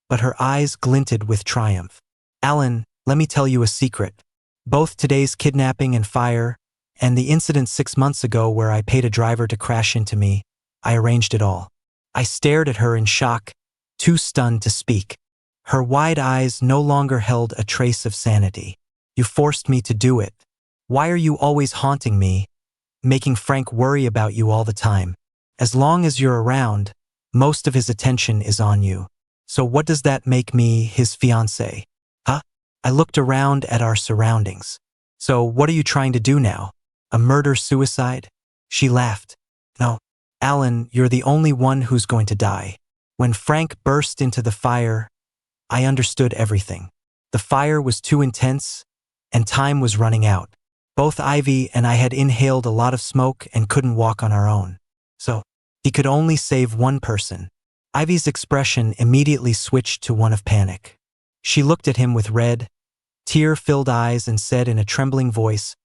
but her eyes glinted with triumph. "Alan, let me tell you a secret. Both today's kidnapping and fire, and the incident 6 months ago where I paid a driver to crash into me, I arranged it all." I stared at her in shock, too stunned to speak. Her wide eyes no longer held a trace of sanity. "You forced me to do it. Why are you always haunting me, making Frank worry about you all the time? As long as you're around, most of his attention is on you. So what does that make me, his fiance?" Huh? I looked around at our surroundings. "So what are you trying to do now? A murder-suicide?" She laughed. "No. Alan, you're the only one who's going to die." When Frank burst into the fire, I understood everything. The fire was too intense, and time was running out. Both Ivy and I had inhaled a lot of smoke and couldn't walk on our own. So, he could only save one person. Ivy's expression immediately switched to one of panic. She looked at him with red, tear-filled eyes and said in a trembling voice,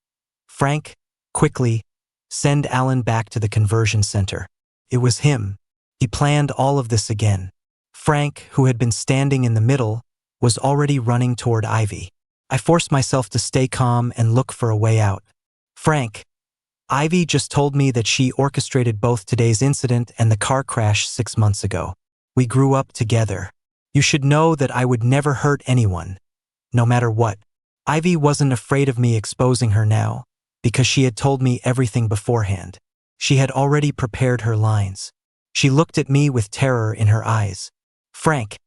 "Frank, quickly, send Alan back to the conversion center." It was him. He planned all of this again. Frank, who had been standing in the middle, was already running toward Ivy. I forced myself to stay calm and look for a way out. "Frank, Ivy just told me that she orchestrated both today's incident and the car crash 6 months ago. We grew up together. You should know that I would never hurt anyone, no matter what." Ivy wasn't afraid of me exposing her now, because she had told me everything beforehand. She had already prepared her lines. She looked at me with terror in her eyes. "Frank,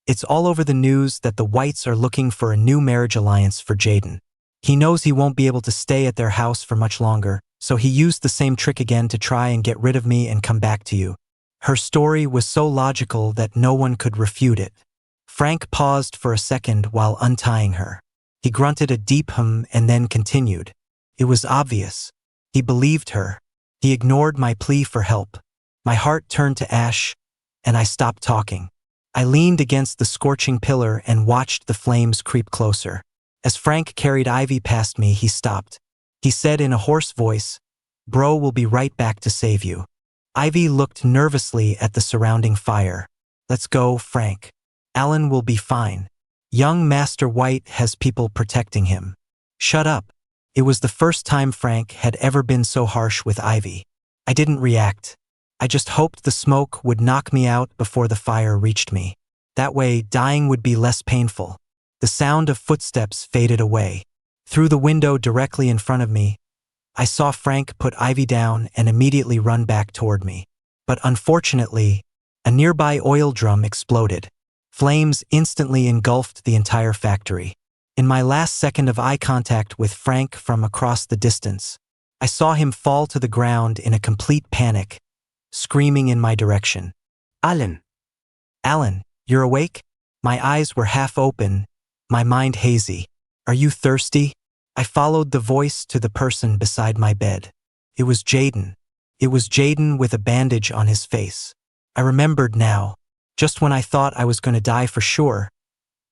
it's all over the news that the Whites are looking for a new marriage alliance for Jaden. He knows he won't be able to stay at their house for much longer, so he used the same trick again to try and get rid of me and come back to you." Her story was so logical that no one could refute it. Frank paused for a second while untying her. He grunted a deep hum and then continued. It was obvious. He believed her. He ignored my plea for help. My heart turned to ash, and I stopped talking. I leaned against the scorching pillar and watched the flames creep closer. As Frank carried Ivy past me, he stopped. He said in a hoarse voice, "Bro will be right back to save you." Ivy looked nervously at the surrounding fire. "Let's go, Frank. Alan will be fine. Young Master White has people protecting him." "Shut up." It was the first time Frank had ever been so harsh with Ivy. I didn't react. I just hoped the smoke would knock me out before the fire reached me. That way, dying would be less painful. The sound of footsteps faded away. Through the window directly in front of me, I saw Frank put Ivy down and immediately run back toward me. But unfortunately, a nearby oil drum exploded. Flames instantly engulfed the entire factory. In my last second of eye contact with Frank from across the distance, I saw him fall to the ground in a complete panic, screaming in my direction. "Alan! Alan, you're awake?" My eyes were half open, my mind hazy. "Are you thirsty?" I followed the voice to the person beside my bed. It was Jaden. It was Jaden with a bandage on his face. I remembered now. Just when I thought I was going to die for sure,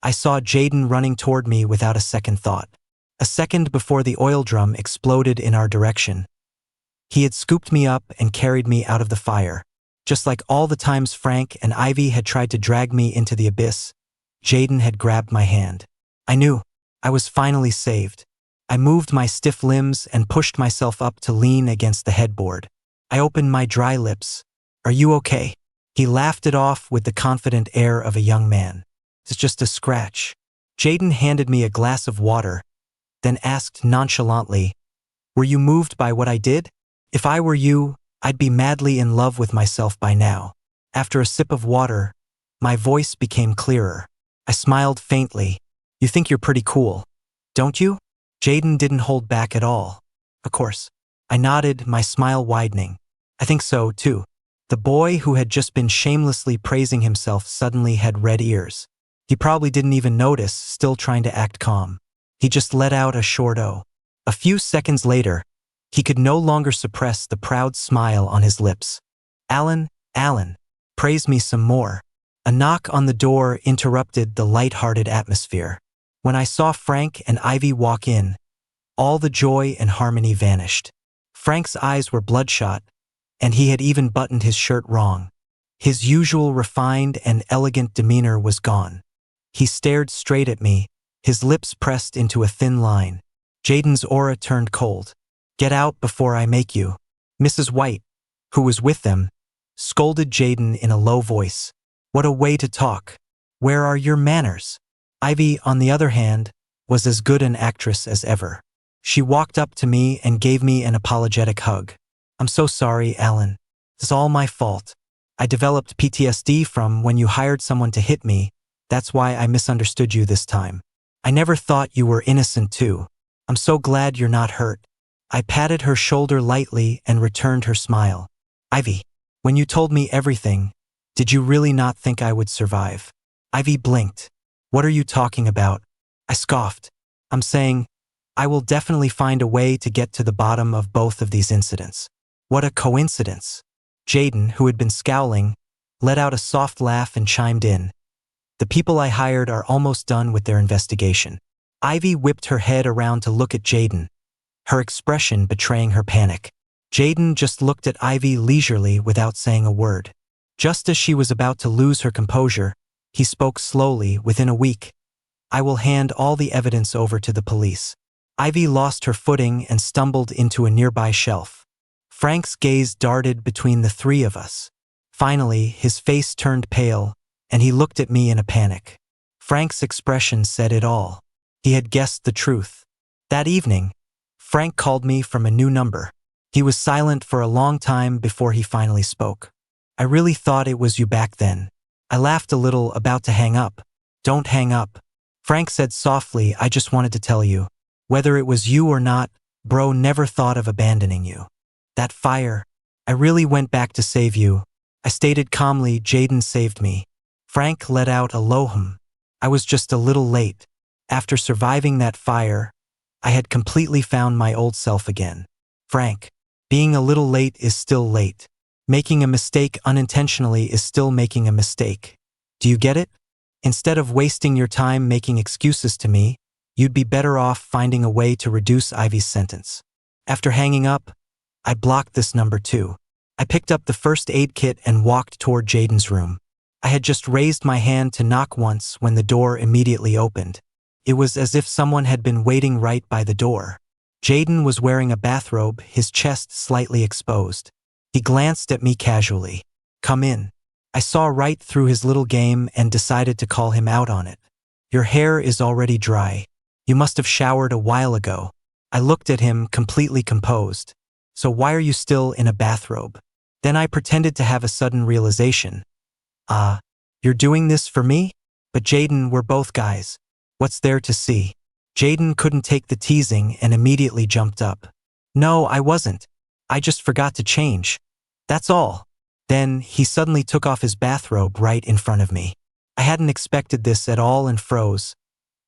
I saw Jaden running toward me without a second thought. A second before the oil drum exploded in our direction, he had scooped me up and carried me out of the fire. Just like all the times Frank and Ivy had tried to drag me into the abyss, Jaden had grabbed my hand. I knew. I was finally saved. I moved my stiff limbs and pushed myself up to lean against the headboard. I opened my dry lips. "Are you okay?" He laughed it off with the confident air of a young man. "It's just a scratch." Jaden handed me a glass of water, then asked nonchalantly, "Were you moved by what I did? If I were you, I'd be madly in love with myself by now." After a sip of water, my voice became clearer. I smiled faintly. "You think you're pretty cool, don't you?" Jaden didn't hold back at all. "Of course." I nodded, my smile widening. "I think so, too." The boy who had just been shamelessly praising himself suddenly had red ears. He probably didn't even notice, still trying to act calm. He just let out a short "oh." A few seconds later, he could no longer suppress the proud smile on his lips. Alan, praise me some more." A knock on the door interrupted the light-hearted atmosphere. When I saw Frank and Ivy walk in, all the joy and harmony vanished. Frank's eyes were bloodshot, and he had even buttoned his shirt wrong. His usual refined and elegant demeanor was gone. He stared straight at me, his lips pressed into a thin line. Jaden's aura turned cold. "Get out before I make you." Mrs. White, who was with them, scolded Jaden in a low voice. "What a way to talk. Where are your manners?" Ivy, on the other hand, was as good an actress as ever. She walked up to me and gave me an apologetic hug. "I'm so sorry, Alan. It's all my fault. I developed PTSD from when you hired someone to hit me. That's why I misunderstood you this time. I never thought you were innocent too. I'm so glad you're not hurt." I patted her shoulder lightly and returned her smile. "Ivy, when you told me everything, did you really not think I would survive?" Ivy blinked. "What are you talking about?" I scoffed. "I'm saying, I will definitely find a way to get to the bottom of both of these incidents." "What a coincidence." Jaden, who had been scowling, let out a soft laugh and chimed in. "The people I hired are almost done with their investigation." Ivy whipped her head around to look at Jaden, her expression betraying her panic. Jaden just looked at Ivy leisurely without saying a word. Just as she was about to lose her composure, he spoke slowly. "Within a week, I will hand all the evidence over to the police." Ivy lost her footing and stumbled into a nearby shelf. Frank's gaze darted between the three of us. Finally, his face turned pale, and he looked at me in a panic. Frank's expression said it all. He had guessed the truth. That evening, Frank called me from a new number. He was silent for a long time before he finally spoke. "I really thought it was you back then." I laughed a little, about to hang up. "Don't hang up." Frank said softly, "I just wanted to tell you. Whether it was you or not, bro never thought of abandoning you. That fire, I really went back to save you." I stated calmly, "Jaden saved me." Frank let out a low hum. "I was just a little late. After surviving that fire, I had completely found my old self again." Frank, being a little late is still late. Making a mistake unintentionally is still making a mistake. Do you get it? Instead of wasting your time making excuses to me, you'd be better off finding a way to reduce Ivy's sentence. After hanging up, I blocked this number too. I picked up the first aid kit and walked toward Jaden's room. I had just raised my hand to knock once when the door immediately opened. It was as if someone had been waiting right by the door. Jaden was wearing a bathrobe, his chest slightly exposed. He glanced at me casually. "Come in." I saw right through his little game and decided to call him out on it. "Your hair is already dry. You must have showered a while ago." I looked at him, completely composed. "So why are you still in a bathrobe?" Then I pretended to have a sudden realization. You're doing this for me?" "But Jaden, we're both guys. What's there to see?" Jaden couldn't take the teasing and immediately jumped up. "No, I wasn't. I just forgot to change. That's all." Then he suddenly took off his bathrobe right in front of me. I hadn't expected this at all and froze,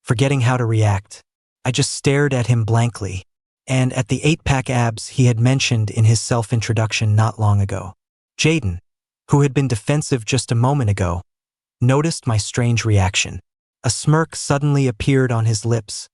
forgetting how to react. I just stared at him blankly, and at the 8-pack abs he had mentioned in his self-introduction not long ago. Jaden, who had been defensive just a moment ago, noticed my strange reaction. A smirk suddenly appeared on his lips,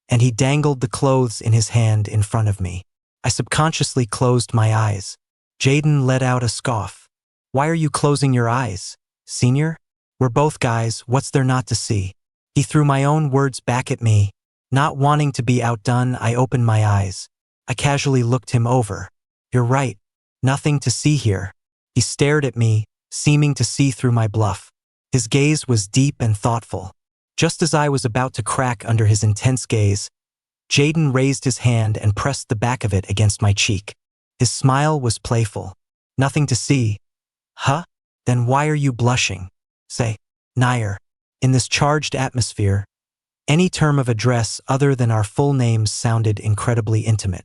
and he dangled the clothes in his hand in front of me. I subconsciously closed my eyes. Jaden let out a scoff. Why are you closing your eyes, senior? We're both guys, what's there not to see? He threw my own words back at me. Not wanting to be outdone, I opened my eyes. I casually looked him over. You're right. Nothing to see here. He stared at me, seeming to see through my bluff. His gaze was deep and thoughtful. Just as I was about to crack under his intense gaze, Jaden raised his hand and pressed the back of it against my cheek. His smile was playful. Nothing to see. Huh? Then why are you blushing? Say, Nair. In this charged atmosphere, any term of address other than our full names sounded incredibly intimate.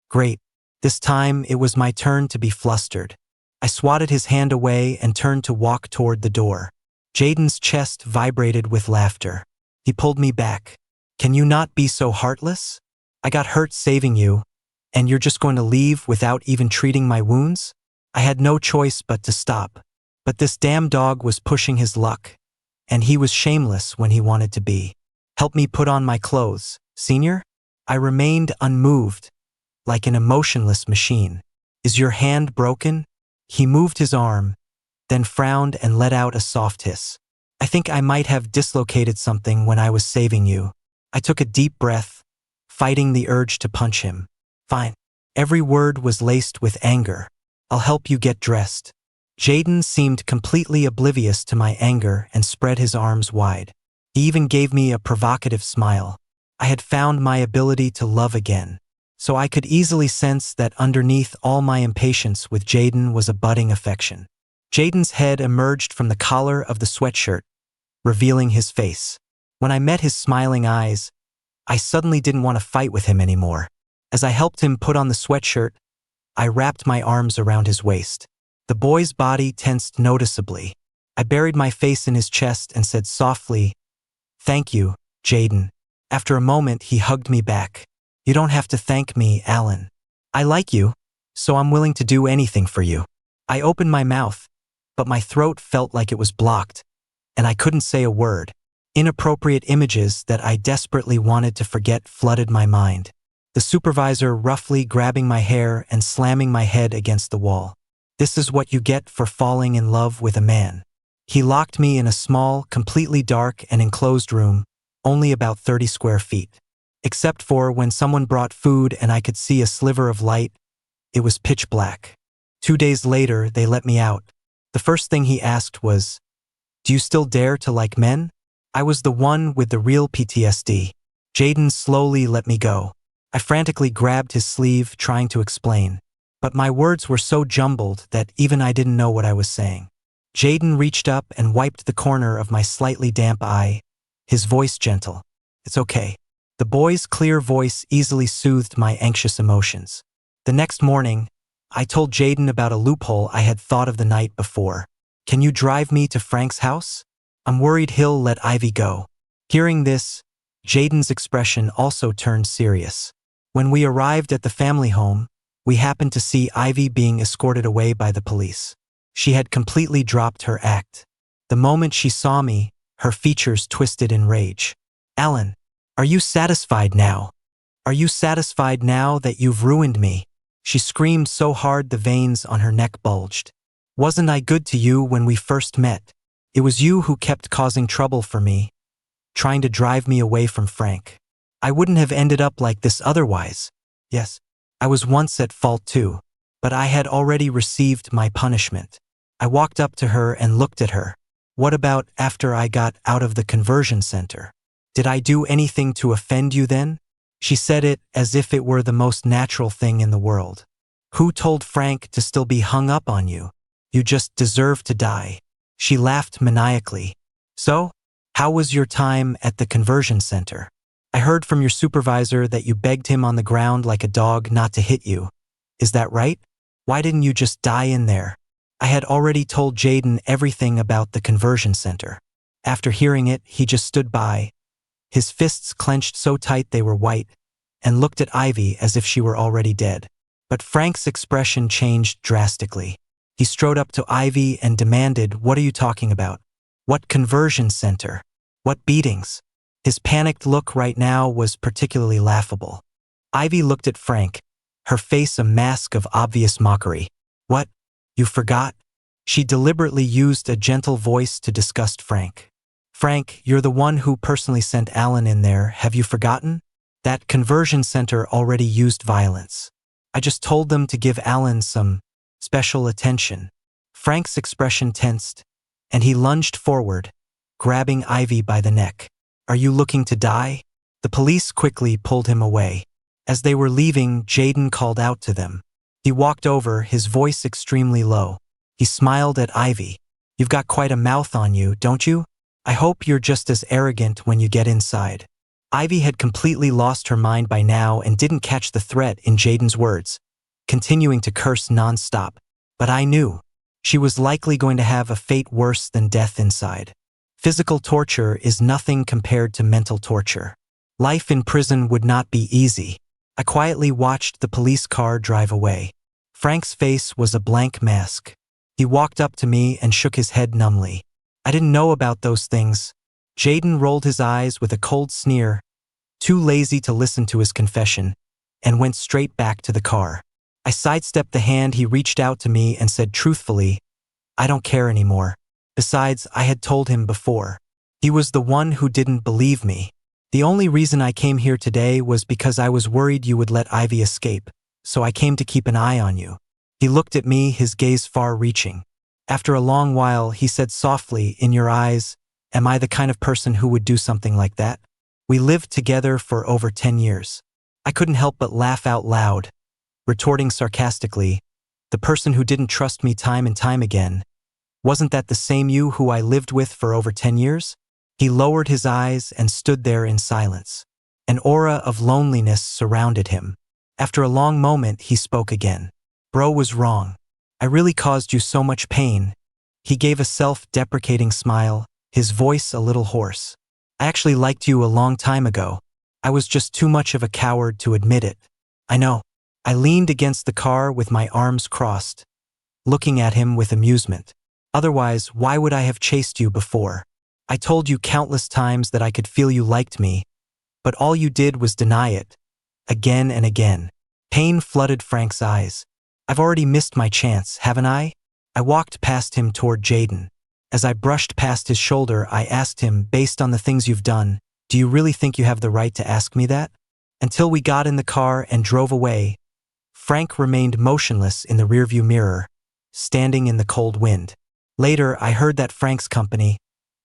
Great. This time, it was my turn to be flustered. I swatted his hand away and turned to walk toward the door. Jaden's chest vibrated with laughter. He pulled me back. Can you not be so heartless? I got hurt saving you, and you're just going to leave without even treating my wounds? I had no choice but to stop. But this damn dog was pushing his luck, and he was shameless when he wanted to be. Help me put on my clothes, senior? I remained unmoved, like an emotionless machine. Is your hand broken? He moved his arm, then frowned and let out a soft hiss. I think I might have dislocated something when I was saving you. I took a deep breath, fighting the urge to punch him. Fine. Every word was laced with anger. I'll help you get dressed. Jaden seemed completely oblivious to my anger and spread his arms wide. He even gave me a provocative smile. I had found my ability to love again, so I could easily sense that underneath all my impatience with Jaden was a budding affection. Jaden's head emerged from the collar of the sweatshirt, revealing his face. When I met his smiling eyes, I suddenly didn't want to fight with him anymore. As I helped him put on the sweatshirt, I wrapped my arms around his waist. The boy's body tensed noticeably. I buried my face in his chest and said softly, "Thank you, Jaden." After a moment, he hugged me back. "You don't have to thank me, Alan. I like you, so I'm willing to do anything for you." I opened my mouth, but my throat felt like it was blocked, and I couldn't say a word. Inappropriate images that I desperately wanted to forget flooded my mind. The supervisor roughly grabbing my hair and slamming my head against the wall. This is what you get for falling in love with a man. He locked me in a small, completely dark and enclosed room, only about 30 square feet. Except for when someone brought food and I could see a sliver of light, it was pitch black. 2 days later, they let me out. The first thing he asked was, "Do you still dare to like men?" I was the one with the real PTSD. Jaden slowly let me go. I frantically grabbed his sleeve, trying to explain. But my words were so jumbled that even I didn't know what I was saying. Jaden reached up and wiped the corner of my slightly damp eye, his voice gentle. "It's okay." The boy's clear voice easily soothed my anxious emotions. The next morning, I told Jaden about a loophole I had thought of the night before. "Can you drive me to Frank's house? I'm worried he'll let Ivy go." Hearing this, Jaden's expression also turned serious. When we arrived at the family home, we happened to see Ivy being escorted away by the police. She had completely dropped her act. The moment she saw me, her features twisted in rage. "Alan, are you satisfied now? Are you satisfied now that you've ruined me?" She screamed so hard the veins on her neck bulged. "Wasn't I good to you when we first met? It was you who kept causing trouble for me, trying to drive me away from Frank. I wouldn't have ended up like this otherwise. Yes, I was once at fault too, but I had already received my punishment." I walked up to her and looked at her. "What about after I got out of the conversion center? Did I do anything to offend you then?" She said it as if it were the most natural thing in the world. "Who told Frank to still be hung up on you? You just deserve to die." She laughed maniacally. "So, how was your time at the conversion center? I heard from your supervisor that you begged him on the ground like a dog not to hit you. Is that right? Why didn't you just die in there?" I had already told Jaden everything about the conversion center. After hearing it, he just stood by, his fists clenched so tight they were white, and looked at Ivy as if she were already dead. But Frank's expression changed drastically. He strode up to Ivy and demanded, "What are you talking about? What conversion center? What beatings?" His panicked look right now was particularly laughable. Ivy looked at Frank, her face a mask of obvious mockery. "What? You forgot?" She deliberately used a gentle voice to disgust Frank. Frank, you're the one who personally sent Alan in there, have you forgotten? That conversion center already used violence. I just told them to give Alan some special attention. Frank's expression tensed, and he lunged forward, grabbing Ivy by the neck. Are you looking to die? The police quickly pulled him away. As they were leaving, Jaden called out to them. He walked over, his voice extremely low. He smiled at Ivy. You've got quite a mouth on you, don't you? I hope you're just as arrogant when you get inside. Ivy had completely lost her mind by now and didn't catch the threat in Jaden's words, continuing to curse non-stop. But I knew. She was likely going to have a fate worse than death inside. Physical torture is nothing compared to mental torture. Life in prison would not be easy. I quietly watched the police car drive away. Frank's face was a blank mask. He walked up to me and shook his head numbly. I didn't know about those things. Jaden rolled his eyes with a cold sneer, too lazy to listen to his confession, and went straight back to the car. I sidestepped the hand he reached out to me and said truthfully, I don't care anymore. Besides, I had told him before. He was the one who didn't believe me. The only reason I came here today was because I was worried you would let Ivy escape, so I came to keep an eye on you. He looked at me, his gaze far-reaching. After a long while, he said softly, in your eyes, am I the kind of person who would do something like that? We lived together for over 10 years. I couldn't help but laugh out loud, retorting sarcastically, the person who didn't trust me time and time again. Wasn't that the same you who I lived with for over 10 years? He lowered his eyes and stood there in silence. An aura of loneliness surrounded him. After a long moment, he spoke again. Bro was wrong. I really caused you so much pain. He gave a self-deprecating smile, his voice a little hoarse. I actually liked you a long time ago. I was just too much of a coward to admit it. I know. I leaned against the car with my arms crossed, looking at him with amusement. Otherwise, why would I have chased you before? I told you countless times that I could feel you liked me, but all you did was deny it, again and again. Pain flooded Frank's eyes. I've already missed my chance, haven't I? I walked past him toward Jaden. As I brushed past his shoulder, I asked him, based on the things you've done, do you really think you have the right to ask me that? Until we got in the car and drove away, Frank remained motionless in the rearview mirror, standing in the cold wind. Later, I heard that Frank's company,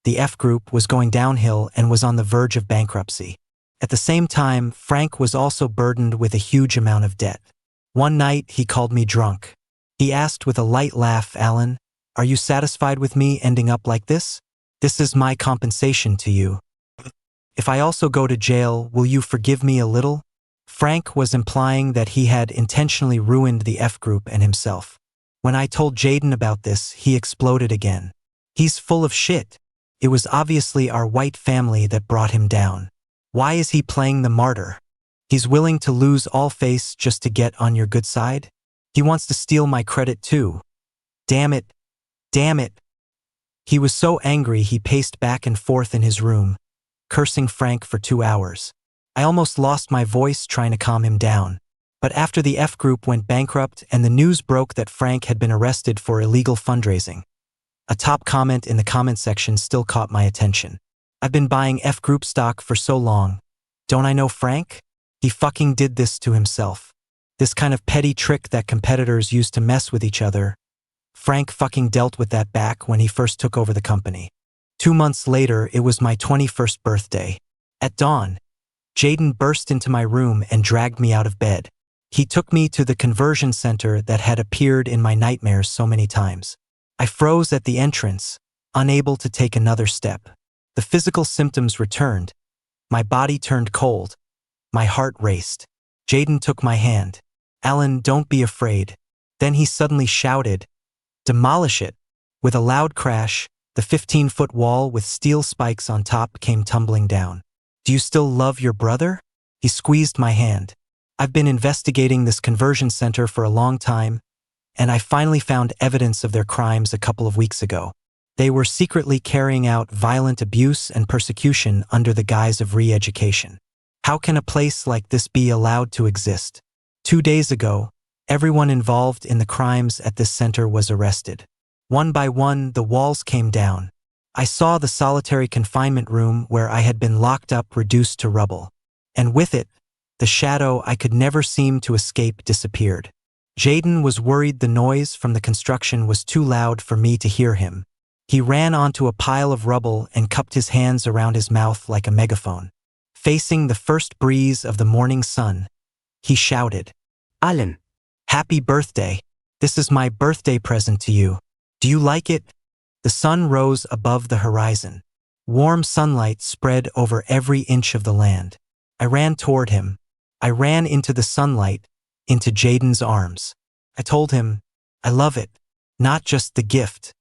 the F Group, was going downhill and was on the verge of bankruptcy. At the same time, Frank was also burdened with a huge amount of debt. One night, he called me drunk. He asked with a light laugh, Alan, are you satisfied with me ending up like this? This is my compensation to you. If I also go to jail, will you forgive me a little? Frank was implying that he had intentionally ruined the F Group and himself. When I told Jaden about this, he exploded again. He's full of shit. It was obviously our white family that brought him down. Why is he playing the martyr? He's willing to lose all face just to get on your good side? He wants to steal my credit too. Damn it. Damn it. He was so angry he paced back and forth in his room, cursing Frank for 2 hours. I almost lost my voice trying to calm him down. But after the F Group went bankrupt and the news broke that Frank had been arrested for illegal fundraising, a top comment in the comment section still caught my attention. I've been buying F Group stock for so long. Don't I know Frank? He fucking did this to himself. This kind of petty trick that competitors use to mess with each other. Frank fucking dealt with that back when he first took over the company. 2 months later, it was my 21st birthday. At dawn, Jaden burst into my room and dragged me out of bed. He took me to the conversion center that had appeared in my nightmares so many times. I froze at the entrance, unable to take another step. The physical symptoms returned. My body turned cold. My heart raced. Jaden took my hand. Alan, don't be afraid. Then he suddenly shouted, demolish it. With a loud crash, the 15-foot wall with steel spikes on top came tumbling down. Do you still love your brother? He squeezed my hand. I've been investigating this conversion center for a long time, and I finally found evidence of their crimes a couple of weeks ago. They were secretly carrying out violent abuse and persecution under the guise of re-education. How can a place like this be allowed to exist? 2 days ago, everyone involved in the crimes at this center was arrested. One by one, the walls came down. I saw the solitary confinement room where I had been locked up reduced to rubble. And with it, the shadow I could never seem to escape disappeared. Jaden was worried the noise from the construction was too loud for me to hear him. He ran onto a pile of rubble and cupped his hands around his mouth like a megaphone. Facing the first breeze of the morning sun, he shouted, Allen, "Happy birthday! This is my birthday present to you. Do you like it?" The sun rose above the horizon. Warm sunlight spread over every inch of the land. I ran toward him. I ran into the sunlight, into Jaden's arms. I told him, "I love it, not just the gift,